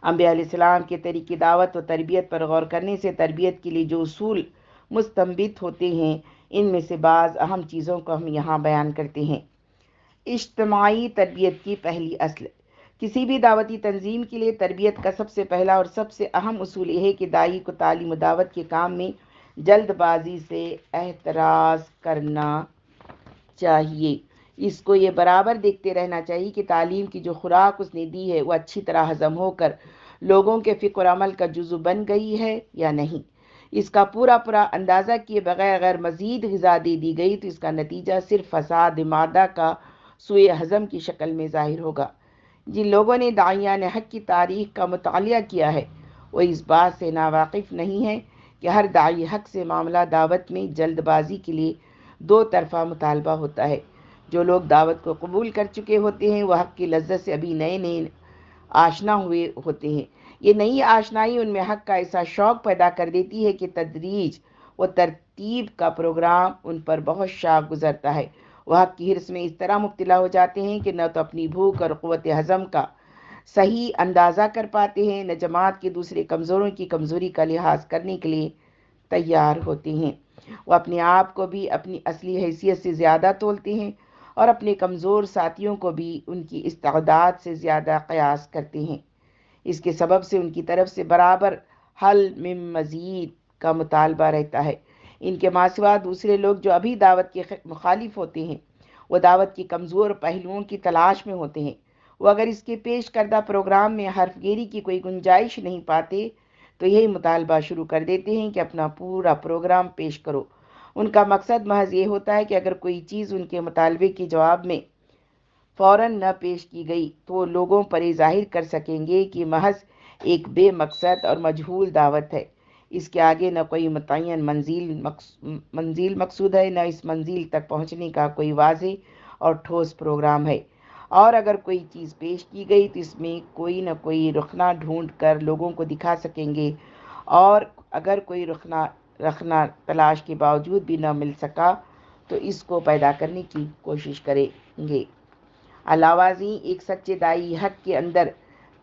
انبیاء علیہ السلام کے طریقے دعوت و تربیت پر غور کرنے سے تربیت کے لیے جو اصول مستنبط ہوتے ہیں، ان میں سے بعض اہم چیزوں کو ہم یہاں بیان کرتے ہیں۔ اجتماعی تربیت کی پہلی اصل۔ کسی بھی دعوتی تنظیم کے لیے تربیت کا سب سے پہلا اور سب سے اہم اصول یہ ہے کہ داعی کو تعلیم و دعوت کے کام میں جلد بازی سے احتراز کرنا چاہیے۔ اس کو یہ برابر دیکھتے رہنا چاہیے کہ تعلیم کی جو خوراک اس نے دی ہے وہ اچھی طرح ہضم ہو کر لوگوں کے فکر و عمل کا جزو بن گئی ہے یا نہیں۔ اس کا پورا اندازہ کیے بغیر اگر مزید غذا دے دی گئی تو اس کا نتیجہ صرف فساد مادہ کا سوء ہضم کی شکل میں ظاہر ہوگا۔ جن لوگوں نے داعیان حق کی تاریخ کا مطالعہ کیا ہے وہ اس بات سے ناواقف نہیں ہے کہ ہر داعی حق سے معاملہ دعوت میں جلد بازی کے لیے دو طرفہ مطالبہ ہوتا ہے۔ جو لوگ دعوت کو قبول کر چکے ہوتے ہیں وہ حق کی لذت سے ابھی نئے آشنا ہوئے ہوتے ہیں۔ یہ نئی آشنائی ان میں حق کا ایسا شوق پیدا کر دیتی ہے کہ تدریج و ترتیب کا پروگرام ان پر بہت شاق گزرتا ہے۔ وہ حق کی حرص میں اس طرح مبتلا ہو جاتے ہیں کہ نہ تو اپنی بھوک اور قوت ہضم کا صحیح اندازہ کر پاتے ہیں، نہ جماعت کے دوسرے کمزوروں کی کمزوری کا لحاظ کرنے کے لیے تیار ہوتے ہیں۔ وہ اپنے آپ کو بھی اپنی اصلی حیثیت سے زیادہ تولتے ہیں اور اپنے کمزور ساتھیوں کو بھی ان کی استعداد سے زیادہ قیاس کرتے ہیں۔ اس کے سبب سے ان کی طرف سے برابر حل من مزید کا مطالبہ رہتا ہے۔ ان کے ماں سوا دوسرے لوگ جو ابھی دعوت کے مخالف ہوتے ہیں وہ دعوت کے کمزور پہلوؤں کی تلاش میں ہوتے ہیں۔ وہ اگر اس کے پیش کردہ پروگرام میں حرف گیری کی کوئی گنجائش نہیں پاتے تو یہی مطالبہ شروع کر دیتے ہیں کہ اپنا پورا پروگرام پیش کرو۔ ان کا مقصد محض یہ ہوتا ہے کہ اگر کوئی چیز ان کے مطالبے کے جواب میں فوراً نہ پیش کی گئی تو وہ لوگوں پر یہ ظاہر کر سکیں گے کہ محض ایک بے مقصد اور مجہول دعوت ہے۔ اس کے آگے نہ کوئی متعین منزل مقصود ہے، نہ اس منزل تک پہنچنے کا کوئی واضح اور ٹھوس پروگرام ہے۔ اور اگر کوئی چیز پیش کی گئی تو اس میں کوئی نہ کوئی رخنہ ڈھونڈ کر لوگوں کو دکھا سکیں گے، اور اگر کوئی رخنہ تلاش کے باوجود بھی نہ مل سکا تو اس کو پیدا کرنے کی کوشش کریں گے۔ علاوہ ازیں ایک سچے داعی حق کے اندر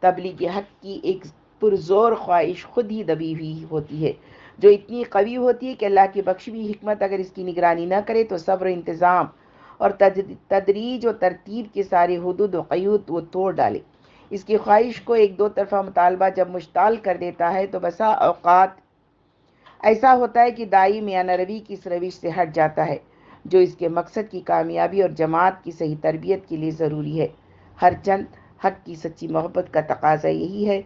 تبلیغ حق کی ایک پرزور خواہش خود ہی دبی ہوئی ہوتی ہے، جو اتنی قوی ہوتی ہے کہ اللہ کی بخشی ہوئی حکمت اگر اس کی نگرانی نہ کرے تو صبر و انتظام اور تدریج و ترتیب کے سارے حدود و قیود وہ توڑ ڈالے۔ اس کی خواہش کو ایک دو طرفہ مطالبہ جب مشتعل کر دیتا ہے تو بسا اوقات ایسا ہوتا ہے کہ داعی میانہ روی کی اس روش سے ہٹ جاتا ہے جو اس کے مقصد کی کامیابی اور جماعت کی صحیح تربیت کے لیے ضروری ہے۔ ہر چند حق کی سچی محبت کا تقاضا یہی ہے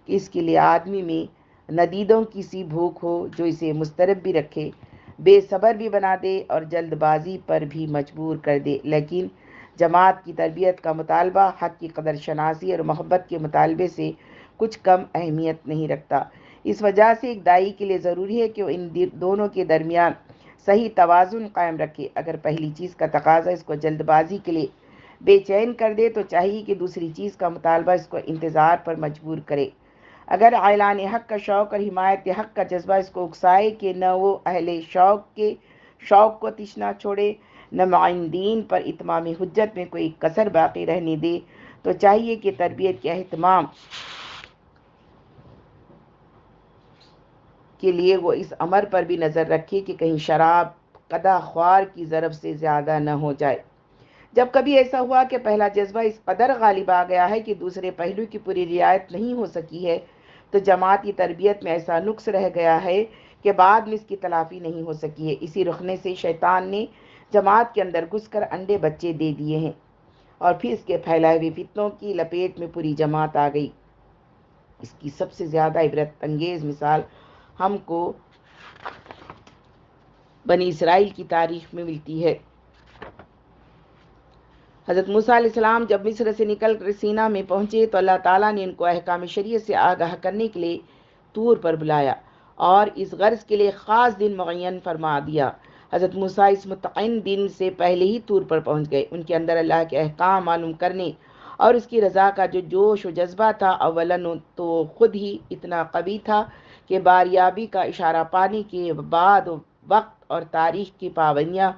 کہ اس کے لیے آدمی میں ندیدوں کی سی بھوک ہو جو اسے مضطرب بھی رکھے، بے صبر بھی بنا دے اور جلد بازی پر بھی مجبور کر دے۔ لیکن جماعت کی تربیت کا مطالبہ حق کی قدر شناسی اور محبت کے مطالبے سے کچھ کم اہمیت نہیں رکھتا۔ اس وجہ سے ایک داعی کے لیے ضروری ہے کہ وہ ان دونوں کے درمیان صحیح توازن قائم رکھے۔ اگر پہلی چیز کا تقاضا اس کو جلد بازی کے لیے بے چین کر دے تو چاہیے کہ دوسری چیز کا مطالبہ اس کو انتظار پر مجبور کرے۔ اگر اعلان حق کا شوق اور حمایت حق کا جذبہ اس کو اکسائے کہ نہ وہ اہل شوق کے شوق کو تشنا چھوڑے، نہ معاندین پر اتمام حجت میں کوئی کسر باقی رہنے دے، تو چاہیے کہ تربیت کے اہتمام کے لیے وہ اس امر پر بھی نظر رکھے کہ کہیں شراب قدح خوار کی ضرب سے زیادہ نہ ہو جائے۔ جب کبھی ایسا ہوا کہ پہلا جذبہ اس قدر غالب آ گیا ہے کہ دوسرے پہلو کی پوری رعایت نہیں ہو سکی ہے تو جماعت کی تربیت میں ایسا نقص رہ گیا ہے کہ بعد میں اس کی تلافی نہیں ہو سکی ہے۔ اسی رخنے سے شیطان نے جماعت کے اندر گھس کر انڈے بچے دے دیے ہیں اور پھر اس کے پھیلائے ہوئے فتنوں کی لپیٹ میں پوری جماعت آ گئی۔ اس کی سب سے زیادہ عبرت انگیز مثال ہم کو بنی اسرائیل کی تاریخ میں ملتی ہے۔ حضرت موسیٰ علیہ السلام جب مصر سے نکل کر سینا میں پہنچے تو اللہ تعالیٰ نے ان کو احکام شریعت سے آگاہ کرنے کے لیے طور پر بلایا اور اس غرض کے لیے خاص دن معین فرما دیا۔ حضرت موسیٰ اس متعین دن سے پہلے ہی طور پر پہنچ گئے۔ ان کے اندر اللہ کے احکام معلوم کرنے اور اس کی رضا کا جو جوش و جذبہ تھا، اولاً تو خود ہی اتنا قوی تھا کہ باریابی کا اشارہ پانے کے بعد وقت اور تاریخ کی پابندیاں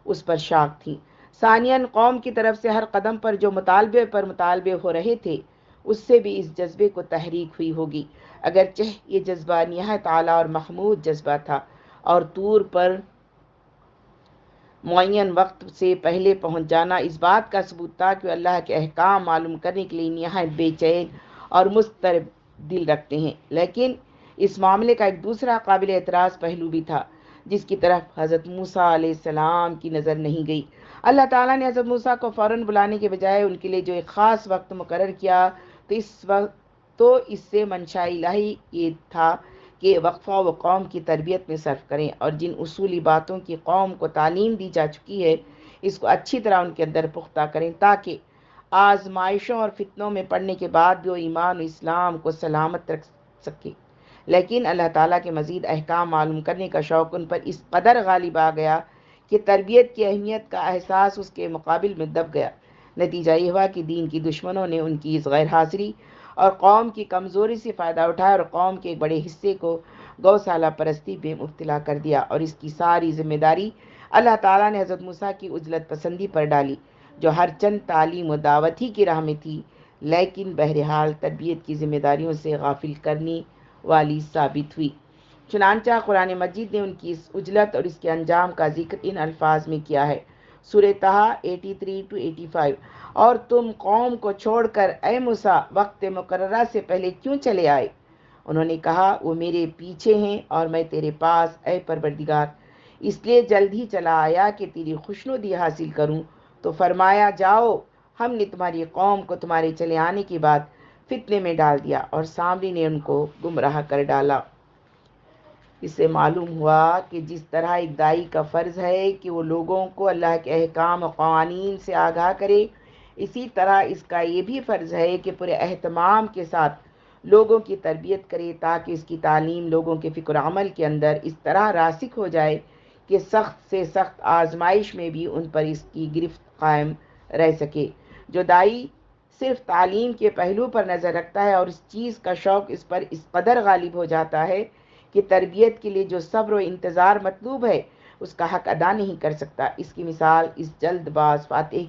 اس پر شاق تھیں۔ ثانیاً قوم کی طرف سے ہر قدم پر جو مطالبے ہو رہے تھے اس سے بھی اس جذبے کو تحریک ہوئی ہوگی، اگرچہ یہ جذبہ نہایت اعلیٰ اور محمود جذبہ تھا، اور طور پر معین وقت سے پہلے پہنچ جانا اس بات کا ثبوت تھا کہ وہ اللہ کے احکام معلوم کرنے کے لیے نہایت بے چین اور مضطرب دل رکھتے ہیں۔ لیکن اس معاملے کا ایک دوسرا قابل اعتراض پہلو بھی تھا جس کی طرف حضرت موسیٰ علیہ السلام کی نظر نہیں گئی۔ اللہ تعالیٰ نے حضرت موسیٰ کو فوراً بلانے کے بجائے ان کے لیے جو ایک خاص وقت مقرر کیا تو اس سے منشاء الہی یہ تھا کہ وقفہ و قوم کی تربیت میں صرف کریں اور جن اصولی باتوں کی قوم کو تعلیم دی جا چکی ہے اس کو اچھی طرح ان کے اندر پختہ کریں تاکہ آزمائشوں اور فتنوں میں پڑنے کے بعد بھی وہ ایمان و اسلام کو سلامت رکھ سکے۔ لیکن اللہ تعالیٰ کے مزید احکام معلوم کرنے کا شوق ان پر اس قدر غالب آ گیا کہ تربیت کی اہمیت کا احساس اس کے مقابل میں دب گیا۔ نتیجہ یہ ہوا کہ دین کی دشمنوں نے ان کی اس غیر حاضری اور قوم کی کمزوری سے فائدہ اٹھایا اور قوم کے ایک بڑے حصے کو گوسالہ پرستی میں مبتلا کر دیا، اور اس کی ساری ذمہ داری اللہ تعالیٰ نے حضرت موسیٰ کی عجلت پسندی پر ڈالی جو ہر چند تعلیم و دعوت ہی کی راہ میں تھی، لیکن بہرحال تربیت کی ذمہ داریوں سے غافل کرنے والی ثابت ہوئی۔ چنانچہ قرآن مجید نے ان کی اس عجلت اور اس کے انجام کا ذکر ان الفاظ میں کیا ہے، سورہ طٰہٰ 83-85، اور تم قوم کو چھوڑ کر اے موسیٰ وقت مقررہ سے پہلے کیوں چلے آئے؟ انہوں نے کہا وہ میرے پیچھے ہیں اور میں تیرے پاس اے پروردگار اس لیے جلد ہی چلا آیا کہ تیری خوشنودی حاصل کروں۔ تو فرمایا جاؤ، ہم نے تمہاری قوم کو تمہارے چلے آنے کے بعد فتنے میں ڈال دیا اور سامری نے ان کو گمراہ کر ڈالا۔ اس سے معلوم ہوا کہ جس طرح ایک دائی کا فرض ہے کہ وہ لوگوں کو اللہ کے احکام و قوانین سے آگاہ کرے، اسی طرح اس کا یہ بھی فرض ہے کہ پورے اہتمام کے ساتھ لوگوں کی تربیت کرے تاکہ اس کی تعلیم لوگوں کے فکر و عمل کے اندر اس طرح راسخ ہو جائے کہ سخت سے سخت آزمائش میں بھی ان پر اس کی گرفت قائم رہ سکے۔ جو دائی صرف تعلیم کے پہلو پر نظر رکھتا ہے اور اس چیز کا شوق اس پر اس قدر غالب ہو جاتا ہے کہ تربیت کے لیے جو صبر و انتظار مطلوب ہے اس کا حق ادا نہیں کر سکتا، اس کی مثال اس جلد باز فاتح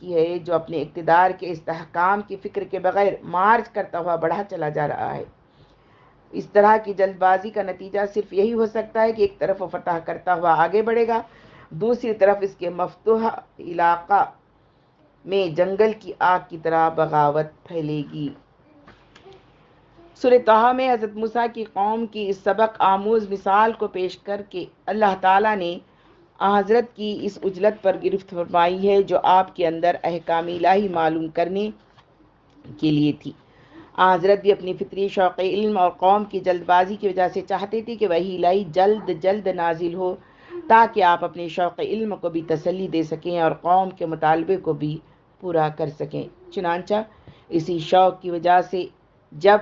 کی ہے جو اپنے اقتدار کے استحکام کی فکر کے بغیر مارچ کرتا ہوا بڑھا چلا جا رہا ہے۔ اس طرح کی جلد بازی کا نتیجہ صرف یہی ہو سکتا ہے کہ ایک طرف وہ فتح کرتا ہوا آگے بڑھے گا، دوسری طرف اس کے مفتوح علاقہ میں جنگل کی آگ کی طرح بغاوت پھیلے گی۔ سورہ طٰہٰ میں حضرت موسیٰ کی قوم کی اس سبق آموز مثال کو پیش کر کے اللہ تعالیٰ نے حضرت کی اس عجلت پر گرفت فرمائی ہے جو آپ کے اندر احکام الہی معلوم کرنے کے لیے تھی۔ حضرت بھی اپنی فطری شوق علم اور قوم کی جلد بازی کی وجہ سے چاہتے تھے کہ وحی الہی جلد جلد نازل ہو تاکہ آپ اپنے شوق علم کو بھی تسلی دے سکیں اور قوم کے مطالبے کو بھی پورا کر سکیں۔ چنانچہ اسی شوق کی وجہ سے جب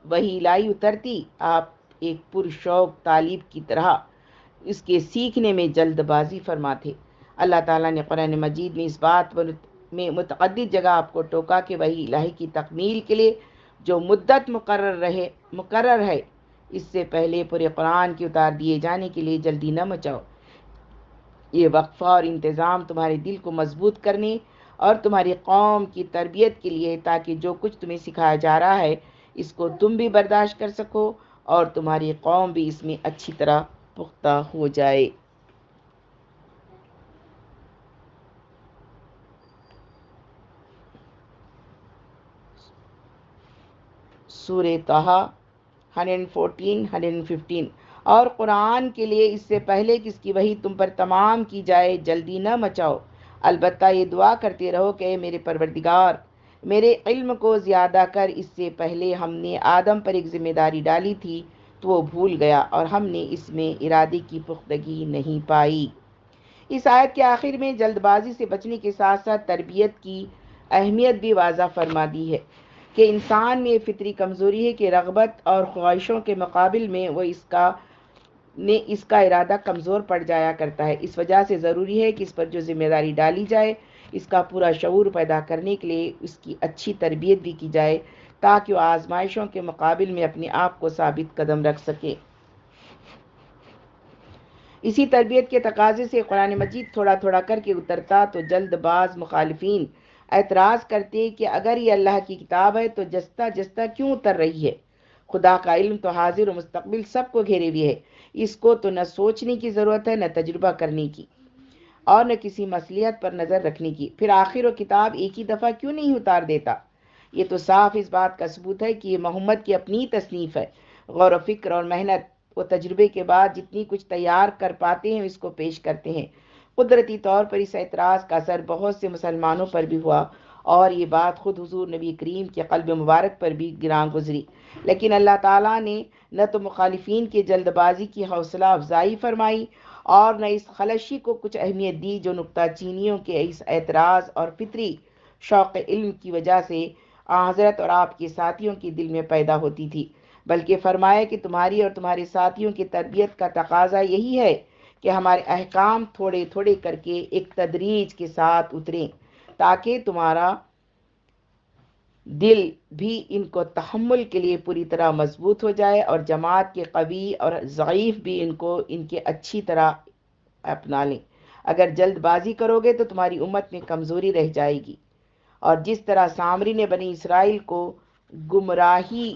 وحی الہی اترتی آپ ایک پرشوق طالب کی طرح اس کے سیکھنے میں جلد بازی فرماتے۔ اللہ تعالیٰ نے قرآن مجید میں اس بات میں متعدد جگہ آپ کو ٹوکا کہ وحی الہی کی تکمیل کے لیے جو مدت مقرر ہے اس سے پہلے پورے قرآن کے اتار دیے جانے کے لیے جلدی نہ مچاؤ۔ یہ وقفہ اور انتظام تمہارے دل کو مضبوط کرنے اور تمہاری قوم کی تربیت کے لیے تاکہ جو کچھ تمہیں سکھایا جا رہا ہے اس کو تم بھی برداشت کر سکو اور تمہاری قوم بھی اس میں اچھی طرح پختہ ہو جائے۔ سورہ طٰہٰ 114 115 اور قرآن کے لیے اس سے پہلے کہ اس کی وحی تم پر تمام کی جائے جلدی نہ مچاؤ، البتہ یہ دعا کرتے رہو کہ اے میرے پروردگار میرے علم کو زیادہ کر۔ اس سے پہلے ہم نے آدم پر ایک ذمہ داری ڈالی تھی تو وہ بھول گیا اور ہم نے اس میں ارادے کی پختگی نہیں پائی۔ اس آیت کے آخر میں جلد بازی سے بچنے کے ساتھ ساتھ تربیت کی اہمیت بھی واضح فرما دی ہے کہ انسان میں فطری کمزوری ہے کہ رغبت اور خواہشوں کے مقابل میں وہ اس کا ارادہ کمزور پڑ جایا کرتا ہے۔ اس وجہ سے ضروری ہے کہ اس پر جو ذمہ داری ڈالی جائے اس کا پورا شعور پیدا کرنے کے لیے اس کی اچھی تربیت بھی کی جائے تاکہ وہ آزمائشوں کے مقابل میں اپنے آپ کو ثابت قدم رکھ سکے۔ اسی تربیت کے تقاضے سے قرآن مجید تھوڑا تھوڑا کر کے اترتا تو جلد باز مخالفین اعتراض کرتے کہ اگر یہ اللہ کی کتاب ہے تو جستا جستا کیوں اتر رہی ہے؟ خدا کا علم تو حاضر و مستقبل سب کو گھیرے ہوئے ہے، اس کو تو نہ سوچنے کی ضرورت ہے، نہ تجربہ کرنے کی اور نہ کسی مصلحت پر نظر رکھنے کی، پھر آخر و کتاب ایک ہی دفعہ کیوں نہیں اتار دیتا؟ یہ تو صاف اس بات کا ثبوت ہے کہ یہ محمد کی اپنی تصنیف ہے۔ غور و فکر اور محنت و تجربے کے بعد جتنی کچھ تیار کر پاتے ہیں اس کو پیش کرتے ہیں۔ قدرتی طور پر اس اعتراض کا اثر بہت سے مسلمانوں پر بھی ہوا اور یہ بات خود حضور نبی کریم کے قلب مبارک پر بھی گراں گزری، لیکن اللہ تعالیٰ نے نہ تو مخالفین کی جلد بازی کی حوصلہ افزائی فرمائی اور نہ اس خلشی کو کچھ اہمیت دی جو نکتہ چینیوں کے اس اعتراض اور فطری شوق علم کی وجہ سے حضرت اور آپ کے ساتھیوں کے دل میں پیدا ہوتی تھی، بلکہ فرمایا کہ تمہاری اور تمہارے ساتھیوں کی تربیت کا تقاضا یہی ہے کہ ہمارے احکام تھوڑے تھوڑے کر کے ایک تدریج کے ساتھ اتریں تاکہ تمہارا دل بھی ان کو تحمل کے لیے پوری طرح مضبوط ہو جائے اور جماعت کے قوی اور ضعیف بھی ان کے اچھی طرح اپنا لیں۔ اگر جلد بازی کرو گے تو تمہاری امت میں کمزوری رہ جائے گی، اور جس طرح سامری نے بنی اسرائیل کو گمراہی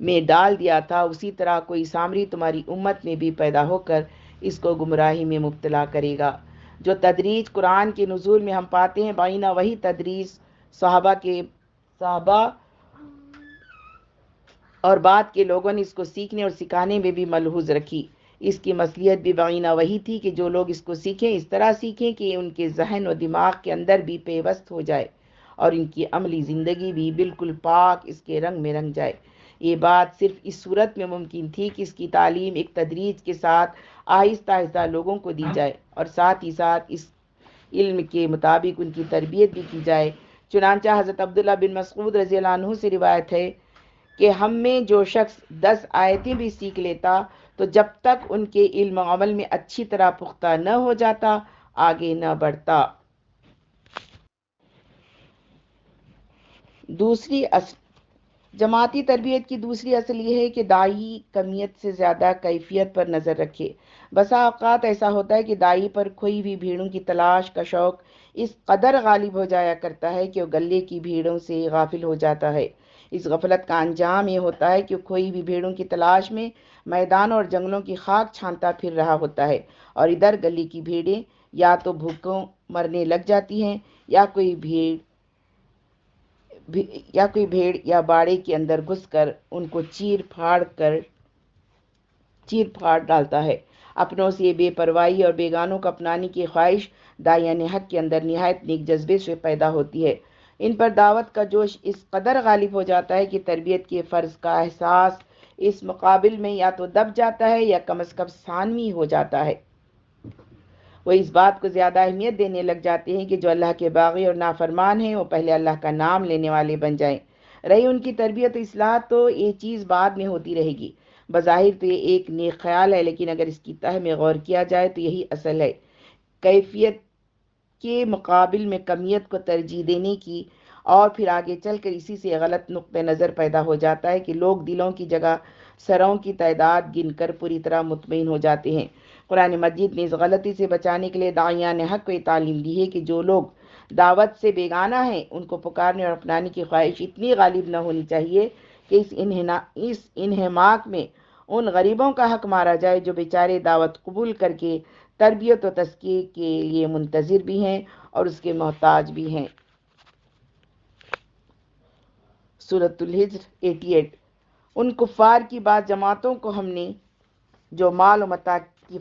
میں ڈال دیا تھا اسی طرح کوئی سامری تمہاری امت میں بھی پیدا ہو کر اس کو گمراہی میں مبتلا کرے گا۔ جو تدریج قرآن کے نزول میں ہم پاتے ہیں بائنہ وہی تدریج صحابہ اور بعد کے لوگوں نے اس کو سیکھنے اور سکھانے میں بھی ملحوظ رکھی۔ اس کی مصلحت بھی بعینہ وہی تھی کہ جو لوگ اس کو سیکھیں اس طرح سیکھیں کہ ان کے ذہن و دماغ کے اندر بھی پیوست ہو جائے اور ان کی عملی زندگی بھی بالکل پاک اس کے رنگ میں رنگ جائے۔ یہ بات صرف اس صورت میں ممکن تھی کہ اس کی تعلیم ایک تدریج کے ساتھ آہستہ آہستہ لوگوں کو دی جائے اور ساتھ ہی ساتھ اس علم کے مطابق ان کی تربیت بھی کی جائے۔ چنانچہ حضرت عبداللہ بن مسعود رضی اللہ عنہ سے روایت ہے کہ ہم میں جو شخص 10 آیتیں بھی سیکھ لیتا تو جب تک ان کے علم و عمل میں اچھی طرح پختہ نہ ہو جاتا آگے نہ بڑھتا۔ دوسری جماعتی تربیت کی دوسری اصل یہ ہے کہ داعی کمیت سے زیادہ کیفیت پر نظر رکھے۔ بسا اوقات ایسا ہوتا ہے کہ داعی پر کھوئی ہوئی بھیڑوں کی تلاش کا شوق اس قدر غالب ہو جایا کرتا ہے کہ وہ گلے کی بھیڑوں سے غافل ہو جاتا ہے۔ اس غفلت کا انجام یہ ہوتا ہے کہ وہ کھوئی ہوئی بھیڑوں کی تلاش میں میدانوں اور جنگلوں کی خاک چھانتا پھر رہا ہوتا ہے اور ادھر گلی کی بھیڑیں یا تو بھوکوں مرنے لگ جاتی ہیں یا کوئی بھیڑ یا باڑے کے اندر گھس کر ان کو چیر پھاڑ ڈالتا ہے۔ اپنوں سے بے پرواہی اور بیگانوں کو اپنانے کی خواہش داعیان حق کے اندر نہایت نیک جذبے سے پیدا ہوتی ہے۔ ان پر دعوت کا جوش اس قدر غالب ہو جاتا ہے کہ تربیت کے فرض کا احساس اس مقابل میں یا تو دب جاتا ہے یا کم از کم ثانوی ہو جاتا ہے۔ وہ اس بات کو زیادہ اہمیت دینے لگ جاتے ہیں کہ جو اللہ کے باغی اور نافرمان ہیں وہ پہلے اللہ کا نام لینے والے بن جائیں۔ رہی ان کی تربیت و اصلاح تو یہ چیز بعد میں ہوتی رہے گی۔ بظاہر تو یہ ایک نیک خیال ہے لیکن اگر اس کی تہ میں غور کیا جائے تو یہی اصل ہے۔ کیفیت کے مقابل میں کمیت کو ترجیح دینے کی اور پھر آگے چل کر اسی سے غلط نقطہ نظر پیدا ہو جاتا ہے کہ لوگ دلوں کی جگہ سروں کی تعداد گن کر پوری طرح مطمئن ہو جاتے ہیں۔ قرآن مجید نے اس غلطی سے بچانے کے لیے داعیان حق کو یہ تعلیم دی ہے کہ جو لوگ دعوت سے بیگانہ ہیں ان کو پکارنے اور اپنانے کی خواہش اتنی غالب نہ ہونی چاہیے کہ اس انہماک میں ان غریبوں کا حق مارا جائے جو بیچارے دعوت قبول کر کے تربیت و تزکیے کے لیے منتظر بھی ہیں اور اس کے محتاج بھی ہیں۔ سورۃ الحجر 88۔ ان کفار کی بعض جماعتوں کو ہم نے جو مال و متاع کی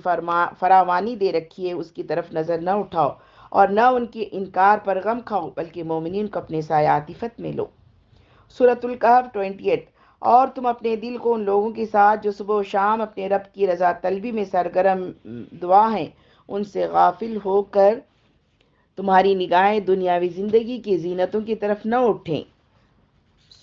فراوانی دے رکھی ہے اس کی طرف نظر نہ اٹھاؤ اور نہ ان کے انکار پر غم کھاؤ بلکہ مومنین کو اپنے سایہ عاطفت میں لو۔ سورۃ الکہف 28۔ اور تم اپنے دل کو ان لوگوں کے ساتھ جو صبح و شام اپنے رب کی رضا طلبی میں سرگرم دعا ہیں ان سے غافل ہو کر تمہاری نگاہیں دنیاوی زندگی کی زینتوں کی طرف نہ اٹھیں۔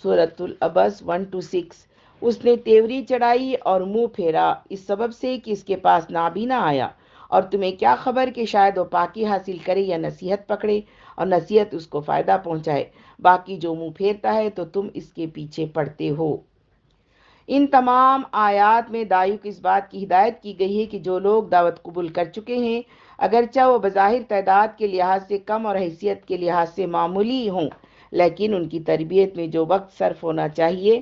سورۃ العبس 1-6۔ اس نے تیوری چڑھائی اور منہ پھیرا اس سبب سے کہ اس کے پاس نابینا آیا، اور تمہیں کیا خبر کہ شاید وہ پاکی حاصل کرے یا نصیحت پکڑے اور نصیحت اس کو فائدہ پہنچائے، باقی جو منہ پھیرتا ہے تو تم اس کے پیچھے پڑتے ہو۔ ان تمام آیات میں داعیوں کو اس بات کی ہدایت کی گئی ہے کہ جو لوگ دعوت قبول کر چکے ہیں اگرچہ وہ بظاہر تعداد کے لحاظ سے کم اور حیثیت کے لحاظ سے معمولی ہوں لیکن ان کی تربیت میں جو وقت صرف ہونا چاہیے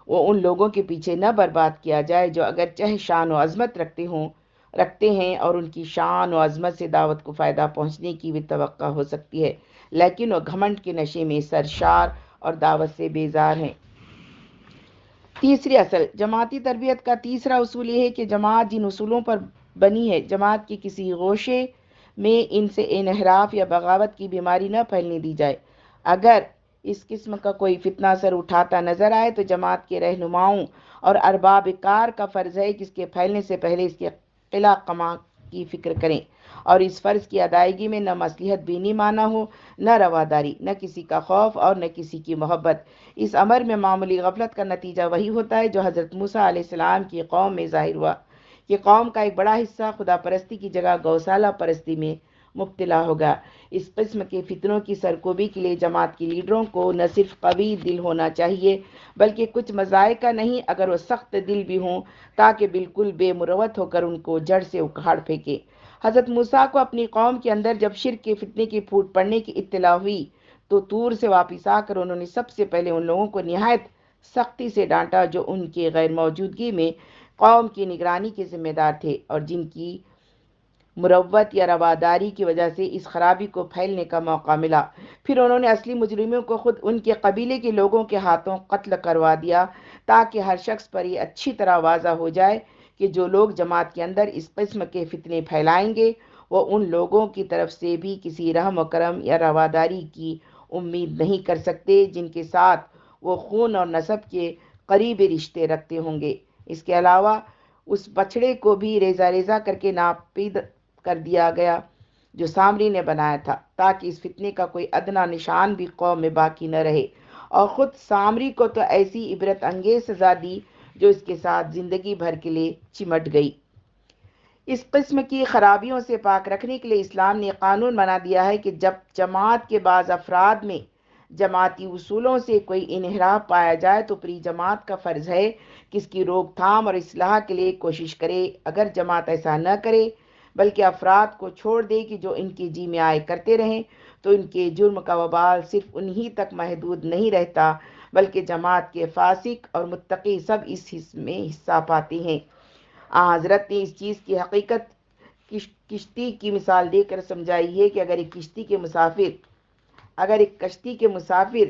وہ ان لوگوں کے پیچھے نہ برباد کیا جائے جو اگرچہ شان و عظمت رکھتے ہیں اور ان کی شان و عظمت سے دعوت کو فائدہ پہنچنے کی بھی توقع ہو سکتی ہے لیکن وہ گھمنڈ کے نشے میں سرشار اور دعوت سے بیزار ہیں۔ تیسری اصل جماعتی تربیت کا تیسرا اصول یہ ہے کہ جماعت جن اصولوں پر بنی ہے جماعت کے کسی گوشے میں ان سے انحراف یا بغاوت کی بیماری نہ پھیلنے دی جائے۔ اگر اس قسم کا کوئی فتنہ سر اٹھاتا نظر آئے تو جماعت کے رہنماؤں اور ارباب کار کا فرض ہے کہ اس کے پھیلنے سے پہلے اس کے قلع قمع کی فکر کریں اور اس فرض کی ادائیگی میں نہ مصلحت بینی مانا ہو، نہ رواداری، نہ کسی کا خوف اور نہ کسی کی محبت۔ اس امر میں معمولی غفلت کا نتیجہ وہی ہوتا ہے جو حضرت موسیٰ علیہ السلام کی قوم میں ظاہر ہوا کہ قوم کا ایک بڑا حصہ خدا پرستی کی جگہ گوسالہ پرستی میں مبتلا ہوگا۔ اس قسم کے فتنوں کی سرکوبی کے لیے جماعت کے لیڈروں کو نہ صرف قوی دل ہونا چاہیے بلکہ کچھ مذائقہ نہیں اگر وہ سخت دل بھی ہوں تاکہ بالکل بے مروت ہو کر ان کو جڑ سے اکھاڑ پھینکے۔ حضرت موسیٰ کو اپنی قوم کے اندر جب شرک کے فتنے کی پھوٹ پڑنے کی اطلاع ہوئی تو طور سے واپس آ کر انہوں نے سب سے پہلے ان لوگوں کو نہایت سختی سے ڈانٹا جو ان کے غیر موجودگی میں قوم کی نگرانی کے ذمہ دار تھے اور جن کی مروت یا رواداری کی وجہ سے اس خرابی کو پھیلنے کا موقع ملا۔ پھر انہوں نے اصلی مجرموں کو خود ان کے قبیلے کے لوگوں کے ہاتھوں قتل کروا دیا، تاکہ ہر شخص پر یہ اچھی طرح واضح ہو جائے کہ جو لوگ جماعت کے اندر اس قسم کے فتنے پھیلائیں گے وہ ان لوگوں کی طرف سے بھی کسی رحم و کرم یا رواداری کی امید نہیں کر سکتے جن کے ساتھ وہ خون اور نسب کے قریبی رشتے رکھتے ہوں گے۔ اس کے علاوہ اس بچڑے کو بھی ریزہ ریزہ کر کے ناپید کر دیا گیا جو سامری نے بنایا تھا، تاکہ اس فتنے کا کوئی ادنا نشان بھی قوم میں باقی نہ رہے، اور خود سامری کو تو ایسی عبرت انگیز سزا دی جو اس کے ساتھ زندگی بھر کے لیے چمٹ گئی۔ اس قسم کی خرابیوں سے پاک رکھنے کے لیے اسلام نے قانون بنا دیا ہے کہ جب جماعت کے بعض افراد میں جماعتی اصولوں سے کوئی انحراف پایا جائے تو پوری جماعت کا فرض ہے کہ اس کی روک تھام اور اصلاح کے لیے کوشش کرے۔ اگر جماعت ایسا نہ کرے بلکہ افراد کو چھوڑ دے کہ جو ان کے جی میں آئے کرتے رہیں تو ان کے جرم کا وبال صرف انہی تک محدود نہیں رہتا بلکہ جماعت کے فاسق اور متقی سب اس میں حصہ پاتے ہیں۔ حضرت نے اس چیز کی حقیقت کشتی کی مثال دے کر سمجھائی ہے کہ اگر ایک کشتی کے مسافر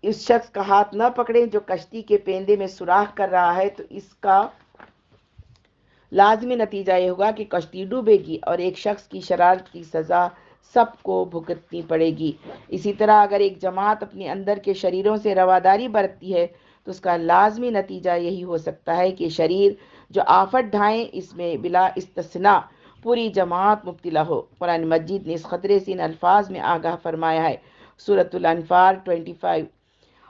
اس شخص کا ہاتھ نہ پکڑیں جو کشتی کے پیندے میں سوراخ کر رہا ہے تو اس کا لازمی نتیجہ یہ ہوگا کہ کشتی ڈوبے گی اور ایک شخص کی شرارت کی سزا سب کو بھگتنی پڑے گی۔ اسی طرح اگر ایک جماعت اپنے اندر کے شریروں سے رواداری برتتی ہے تو اس کا لازمی نتیجہ یہی ہو سکتا ہے کہ شریر جو آفت ڈھائیں اس میں بلا استثناء پوری جماعت مبتلا ہو۔ قرآن مجید نے اس خطرے سے ان الفاظ میں آگاہ فرمایا ہے، سورۃ الانفال 25،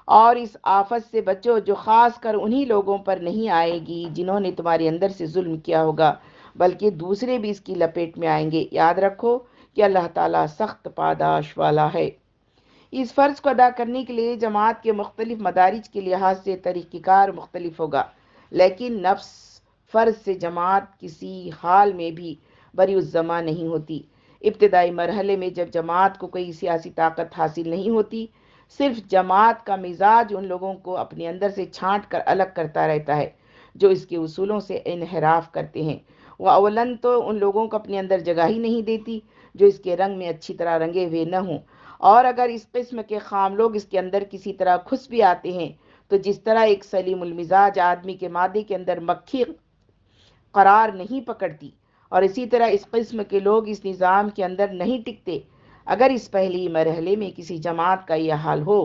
اور اس آفت سے بچو جو خاص کر انہی لوگوں پر نہیں آئے گی جنہوں نے تمہارے اندر سے ظلم کیا ہوگا بلکہ دوسرے بھی اس کی لپیٹ میں آئیں گے۔ یاد رکھو کہ اللہ تعالیٰ سخت پاداش والا ہے۔ اس فرض کو ادا کرنے کے لیے جماعت کے مختلف مدارج کے لحاظ سے طریقہ کار مختلف ہوگا، لیکن نفس فرض سے جماعت کسی حال میں بھی بری الزماں نہیں ہوتی۔ ابتدائی مرحلے میں جب جماعت کو کوئی سیاسی طاقت حاصل نہیں ہوتی، صرف جماعت کا مزاج ان لوگوں کو اپنے اندر سے چھانٹ کر الگ کرتا رہتا ہے جو اس کے اصولوں سے انحراف کرتے ہیں۔ وہ اولاً تو ان لوگوں کو اپنے اندر جگہ ہی نہیں دیتی جو اس کے رنگ میں اچھی طرح رنگے ہوئے نہ ہوں، اور اگر اس قسم کے خام لوگ اس کے اندر کسی طرح گھس بھی آتے ہیں تو جس طرح ایک سلیم المزاج آدمی کے مادے کے اندر مکھی قرار نہیں پکڑتی اور اسی طرح اس قسم کے لوگ اس نظام کے اندر نہیں ٹکتے، اگر اس پہلی مرحلے میں کسی جماعت کا یہ حال ہو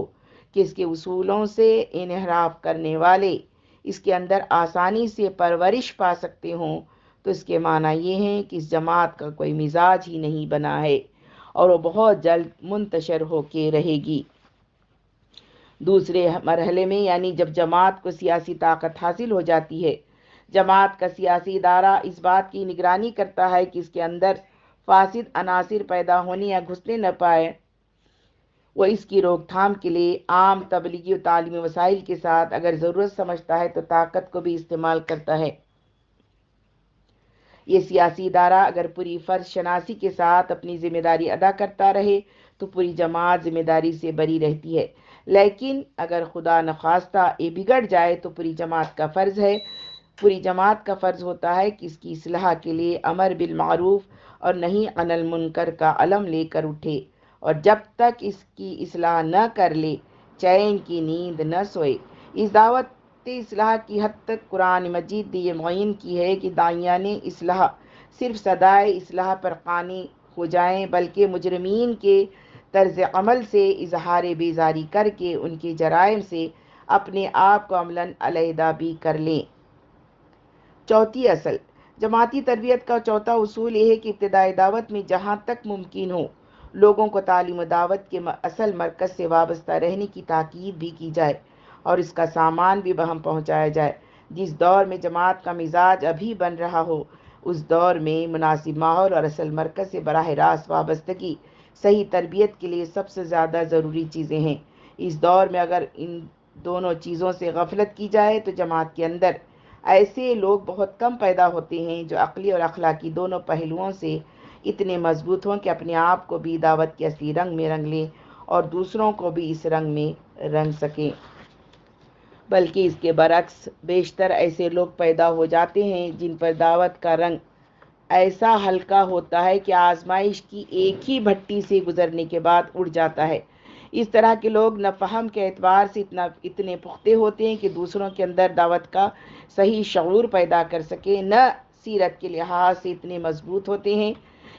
کہ اس کے اصولوں سے انحراف کرنے والے اس کے اندر آسانی سے پرورش پا سکتے ہوں تو اس کے معنی یہ ہے کہ اس جماعت کا کوئی مزاج ہی نہیں بنا ہے اور وہ بہت جلد منتشر ہو کے رہے گی۔ دوسرے مرحلے میں یعنی جب جماعت کو سیاسی طاقت حاصل ہو جاتی ہے، جماعت کا سیاسی ادارہ اس بات کی نگرانی کرتا ہے کہ اس کے اندر فاسد عناصر پیدا ہونے یا گھسنے نہ پائے۔ وہ اس کی روک تھام کے لیے عام تبلیغی و تعلیمی وسائل کے ساتھ اگر ضرورت سمجھتا ہے تو طاقت کو بھی استعمال کرتا ہے۔ یہ سیاسی ادارہ اگر پوری فرض شناسی کے ساتھ اپنی ذمہ داری ادا کرتا رہے تو پوری جماعت ذمہ داری سے بری رہتی ہے، لیکن اگر خدا نخواستہ یہ بگڑ جائے تو پوری جماعت کا فرض ہوتا ہے کہ اس کی اصلاح کے لیے امر بالمعروف اور نہی عن المنکر کا علم لے کر اٹھے، اور جب تک اس کی اصلاح نہ کر لے چین کی نیند نہ سوئے۔ اس دعوت اصلاح کی حد تک قرآن مجید نے یہ معین کی ہے کہ داعیان اصلاح صرف صدائے اصلاح پر قانع ہو جائیں بلکہ مجرمین کے طرز عمل سے اظہار بیزاری کر کے ان کے جرائم سے اپنے آپ کو عملاً علیحدہ بھی کر لیں۔ چوتھی اصل جماعتی تربیت کا چوتھا اصول یہ ہے کہ ابتدائی دعوت میں جہاں تک ممکن ہو لوگوں کو تعلیم و دعوت کے اصل مرکز سے وابستہ رہنے کی تاکید بھی کی جائے اور اس کا سامان بھی بہم پہنچایا جائے۔ جس دور میں جماعت کا مزاج ابھی بن رہا ہو اس دور میں مناسب ماحول اور اصل مرکز سے براہ راست وابستگی صحیح تربیت کے لیے سب سے زیادہ ضروری چیزیں ہیں۔ اس دور میں اگر ان دونوں چیزوں سے غفلت کی جائے تو جماعت کے اندر ایسے لوگ بہت کم پیدا ہوتے ہیں جو عقلی اور اخلاقی دونوں پہلوؤں سے اتنے مضبوط ہوں کہ اپنے آپ کو بھی دعوت کے اصلی رنگ میں رنگ لیں اور دوسروں کو بھی اس رنگ میں رنگ سکیں۔ بلکہ اس کے برعکس بیشتر ایسے لوگ پیدا ہو جاتے ہیں جن پر دعوت کا رنگ ایسا ہلکا ہوتا ہے کہ آزمائش کی ایک ہی بھٹی سے گزرنے کے بعد اڑ جاتا ہے۔ اس طرح کے لوگ نہ فہم کے اعتبار سے اتنے پختہ ہوتے ہیں کہ دوسروں کے اندر دعوت کا صحیح شعور پیدا کر سکیں، نہ سیرت کے لحاظ سے اتنے مضبوط ہوتے ہیں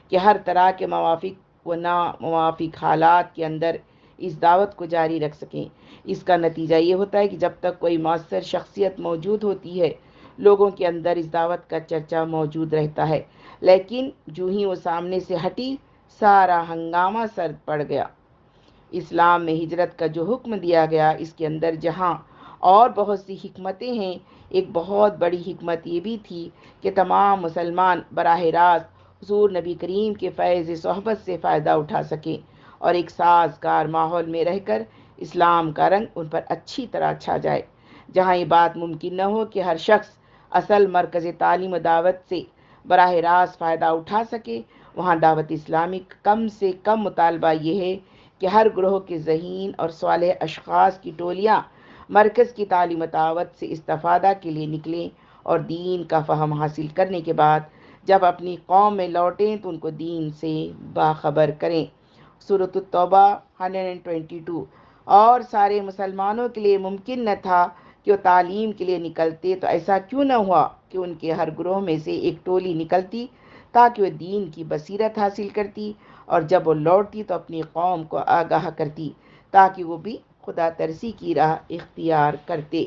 کہ ہر طرح کے موافق و ناموافق حالات کے اندر اس دعوت کو جاری رکھ سکیں۔ اس کا نتیجہ یہ ہوتا ہے کہ جب تک کوئی مؤثر شخصیت موجود ہوتی ہے، لوگوں کے اندر اس دعوت کا چرچا موجود رہتا ہے، لیکن جو ہی وہ سامنے سے ہٹی، سارا ہنگامہ سرد پڑ گیا۔ اسلام میں ہجرت کا جو حکم دیا گیا، اس کے اندر جہاں اور بہت سی حکمتیں ہیں، ایک بہت بڑی حکمت یہ بھی تھی کہ تمام مسلمان براہ راست حضور نبی کریم کے فیض صحبت سے فائدہ اٹھا سکیں اور ایک سازگار ماحول میں رہ کر اسلام کا رنگ ان پر اچھی طرح چھا جائے۔ جہاں یہ بات ممکن نہ ہو کہ ہر شخص اصل مرکز تعلیم و دعوت سے براہ راست فائدہ اٹھا سکے، وہاں دعوت اسلامی کا کم سے کم مطالبہ یہ ہے کہ ہر گروہ کے ذہین اور صالح اشخاص کی ٹولیاں مرکز کی تعلیم و دعوت سے استفادہ کے لیے نکلیں اور دین کا فہم حاصل کرنے کے بعد جب اپنی قوم میں لوٹیں تو ان کو دین سے باخبر کریں۔ سورۃ التوبہ 122۔ اور سارے مسلمانوں کے لیے ممکن نہ تھا کہ وہ تعلیم کے لیے نکلتے، تو ایسا کیوں نہ ہوا کہ ان کے ہر گروہ میں سے ایک ٹولی نکلتی تاکہ وہ دین کی بصیرت حاصل کرتی، اور جب وہ لوٹتی تو اپنی قوم کو آگاہ کرتی تاکہ وہ بھی خدا ترسی کی راہ اختیار کرتے۔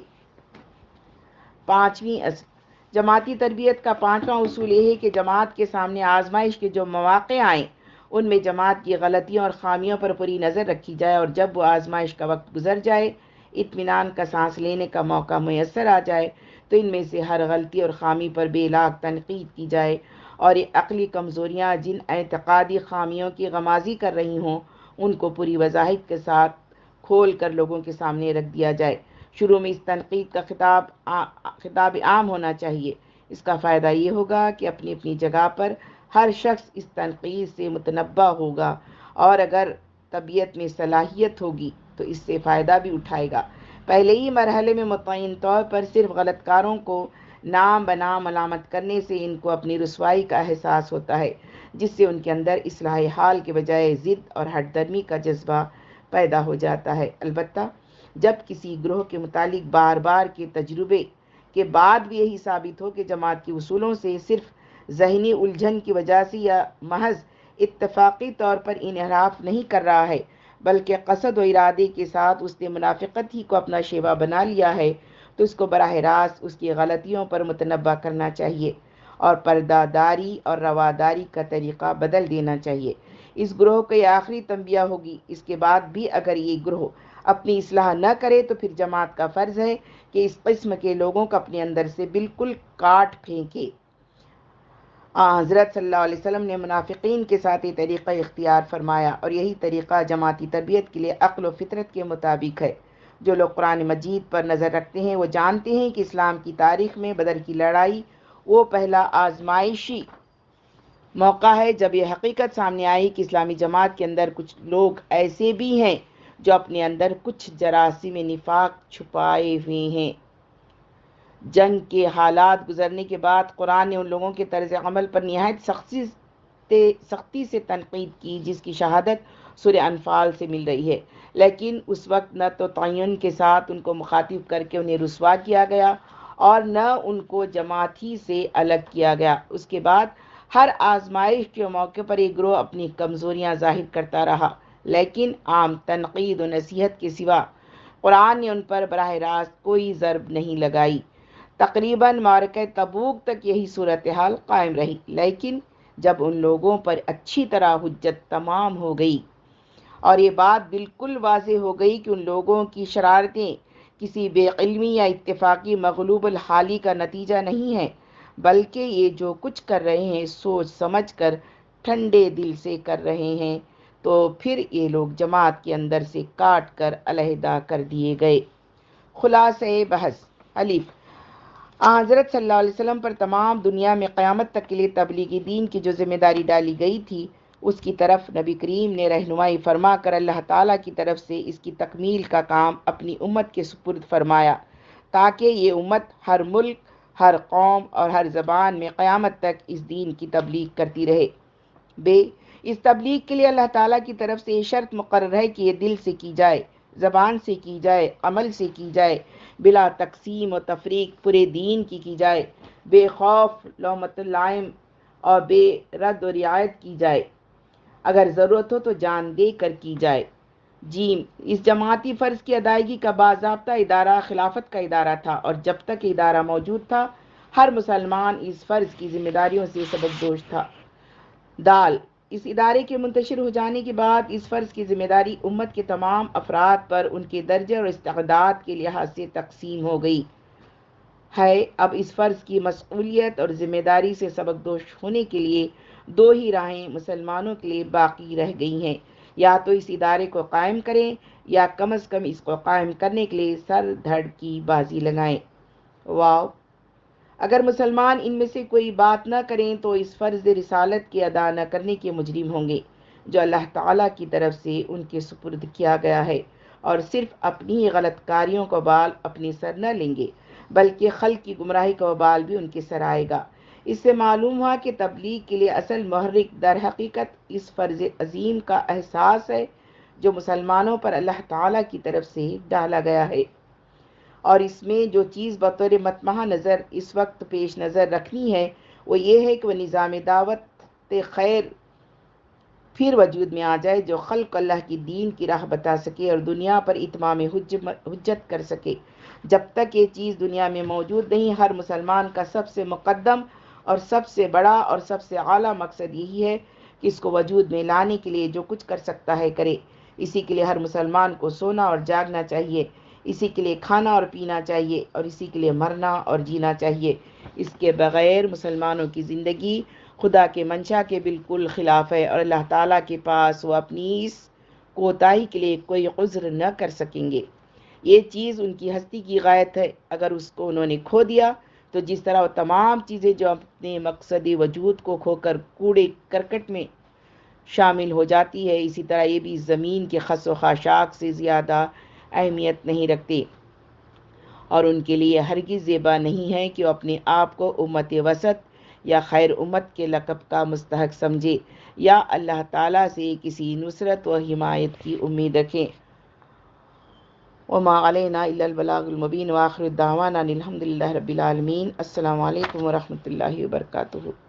پانچویں اصل جماعتی تربیت کا پانچواں اصول یہ ہے کہ جماعت کے سامنے آزمائش کے جو مواقع آئیں ان میں جماعت کی غلطیوں اور خامیوں پر پوری نظر رکھی جائے، اور جب وہ آزمائش کا وقت گزر جائے، اطمینان کا سانس لینے کا موقع میسر آ جائے، تو ان میں سے ہر غلطی اور خامی پر بے لاگ تنقید کی جائے، اور یہ عقلی کمزوریاں جن اعتقادی خامیوں کی غمازی کر رہی ہوں ان کو پوری وضاحت کے ساتھ کھول کر لوگوں کے سامنے رکھ دیا جائے۔ شروع میں اس تنقید کا خطاب عام ہونا چاہیے۔ اس کا فائدہ یہ ہوگا کہ اپنی اپنی جگہ پر ہر شخص اس تنقید سے متنبع ہوگا، اور اگر طبیعت میں صلاحیت ہوگی تو اس سے فائدہ بھی اٹھائے گا۔ پہلے ہی مرحلے میں مطمئن طور پر صرف غلط کاروں کو نام بنام علامت کرنے سے ان کو اپنی رسوائی کا احساس ہوتا ہے، جس سے ان کے اندر اصلاح حال کے بجائے ضد اور ہٹ درمی کا جذبہ پیدا ہو جاتا ہے۔ البتہ جب کسی گروہ کے متعلق بار بار کے تجربے کے بعد بھی یہی ثابت ہو کہ جماعت کے اصولوں سے صرف ذہنی الجھن کی وجہ سے یا محض اتفاقی طور پر انحراف نہیں کر رہا ہے، بلکہ قصد و ارادے کے ساتھ اس نے منافقت ہی کو اپنا شیوا بنا لیا ہے، تو اس کو براہ راست اس کی غلطیوں پر متنبہ کرنا چاہیے اور پردہ داری اور رواداری کا طریقہ بدل دینا چاہیے۔ اس گروہ کو یہ آخری تنبیہ ہوگی۔ اس کے بعد بھی اگر یہ گروہ اپنی اصلاح نہ کرے تو پھر جماعت کا فرض ہے کہ اس قسم کے لوگوں کو اپنے اندر سے بالکل کاٹ پھینکے۔ حضرت صلی اللہ علیہ وسلم نے منافقین کے ساتھ یہ طریقہ اختیار فرمایا، اور یہی طریقہ جماعتی تربیت کے لیے عقل و فطرت کے مطابق ہے۔ جو لوگ قرآن مجید پر نظر رکھتے ہیں وہ جانتے ہیں کہ اسلام کی تاریخ میں بدر کی لڑائی وہ پہلا آزمائشی موقع ہے جب یہ حقیقت سامنے آئی کہ اسلامی جماعت کے اندر کچھ لوگ ایسے بھی ہیں جو اپنے اندر کچھ جراثیم نفاق چھپائے ہوئے ہیں۔ جنگ کے حالات گزرنے کے بعد قرآن نے ان لوگوں کے طرز عمل پر نہایت سختی سے تنقید کی جس کی شہادت سورہ انفال سے مل رہی ہے، لیکن اس وقت نہ تو تعین کے ساتھ ان کو مخاطب کر کے انہیں رسوا کیا گیا اور نہ ان کو جماعت ہی سے الگ کیا گیا۔ اس کے بعد ہر آزمائش کے موقع پر یہ گروہ اپنی کمزوریاں ظاہر کرتا رہا، لیکن عام تنقید و نصیحت کے سوا قرآن نے ان پر براہ راست کوئی ضرب نہیں لگائی۔ تقریباً معرکہ تبوک تک یہی صورتحال قائم رہی، لیکن جب ان لوگوں پر اچھی طرح حجت تمام ہو گئی اور یہ بات بالکل واضح ہو گئی کہ ان لوگوں کی شرارتیں کسی بے علمی یا اتفاقی مغلوب الحالی کا نتیجہ نہیں ہیں، بلکہ یہ جو کچھ کر رہے ہیں سوچ سمجھ کر ٹھنڈے دل سے کر رہے ہیں، تو پھر یہ لوگ جماعت کے اندر سے کاٹ کر علیحدہ کر دیے گئے۔ خلاصۂ بحث الف حضرت صلی اللہ علیہ وسلم پر تمام دنیا میں قیامت تک کے لیے تبلیغ دین کی جو ذمہ داری ڈالی گئی تھی، اس کی طرف نبی کریم نے رہنمائی فرما کر اللہ تعالیٰ کی طرف سے اس کی تکمیل کا کام اپنی امت کے سپرد فرمایا۔ تاکہ یہ امت ہر ملک، ہر قوم اور ہر زبان میں قیامت تک اس دین کی تبلیغ کرتی رہے۔ اس تبلیغ کے لیے اللہ تعالیٰ کی طرف سے یہ شرط مقرر ہے کہ یہ دل سے کی جائے، زبان سے کی جائے، عمل سے کی جائے، بلا تقسیم و تفریق پورے دین کی جائے، بے خوف لومۃ اللائم اور بے رد و رعایت کی جائے، اگر ضرورت ہو تو جان دے کر کی جائے۔ اس جماعتی فرض کی ادائیگی کا باضابطہ ادارہ خلافت کا ادارہ تھا، اور جب تک ادارہ موجود تھا ہر مسلمان اس فرض کی ذمہ داریوں سے سبکدوش تھا۔ اس ادارے کے منتشر ہو جانے کے بعد اس فرض کی ذمہ داری امت کے تمام افراد پر ان کے درجے اور استعداد کے لحاظ سے تقسیم ہو گئی ہے۔ اب اس فرض کی مسئولیت اور ذمہ داری سے سبکدوش ہونے کے لیے دو ہی راہیں مسلمانوں کے لیے باقی رہ گئی ہیں، یا تو اس ادارے کو قائم کریں یا کم از کم اس کو قائم کرنے کے لیے سر دھڑ کی بازی لگائیں۔ اگر مسلمان ان میں سے کوئی بات نہ کریں تو اس فرض رسالت کے ادا نہ کرنے کے مجرم ہوں گے جو اللہ تعالیٰ کی طرف سے ان کے سپرد کیا گیا ہے، اور صرف اپنی ہی غلط کاریوں کا وبال اپنے سر نہ لیں گے بلکہ خلق کی گمراہی کا وبال بھی ان کے سر آئے گا۔ اس سے معلوم ہوا کہ تبلیغ کے لیے اصل محرک در حقیقت اس فرض عظیم کا احساس ہے جو مسلمانوں پر اللہ تعالیٰ کی طرف سے ڈالا گیا ہے، اور اس میں جو چیز بطور مطمع نظر اس وقت پیش نظر رکھنی ہے وہ یہ ہے کہ وہ نظام دعوت خیر پھر وجود میں آ جائے جو خلق اللہ کی دین کی راہ بتا سکے اور دنیا پر اتمام حجت کر سکے۔ جب تک یہ چیز دنیا میں موجود نہیں، ہر مسلمان کا سب سے مقدم اور سب سے بڑا اور سب سے اعلیٰ مقصد یہی ہے کہ اس کو وجود میں لانے کے لیے جو کچھ کر سکتا ہے کرے۔ اسی کے لیے ہر مسلمان کو سونا اور جاگنا چاہیے، اسی کے لیے کھانا اور پینا چاہیے، اور اسی کے لیے مرنا اور جینا چاہیے۔ اس کے بغیر مسلمانوں کی زندگی خدا کے منشا کے بالکل خلاف ہے، اور اللہ تعالیٰ کے پاس وہ اپنی اس کوتاہی کے لیے کوئی عذر نہ کر سکیں گے۔ یہ چیز ان کی ہستی کی غایت ہے، اگر اس کو انہوں نے کھو دیا تو جس طرح وہ تمام چیزیں جو اپنے مقصد وجود کو کھو کر کوڑے کرکٹ میں شامل ہو جاتی ہے، اسی طرح یہ بھی زمین کے خس و خاشاک سے زیادہ اہمیت نہیں رکھتے، اور ان کے لیے ہرگز یہ بات نہیں ہے کہ وہ اپنے آپ کو امت وسط یا خیر امت کے لقب کا مستحق سمجھے یا اللہ تعالیٰ سے کسی نصرت و حمایت کی امید رکھیں۔ وما علینا الا البلاغ المبین، وآخر دعوانا الحمد للہ رب العالمین۔ السلام علیکم ورحمۃ اللہ وبرکاتہ۔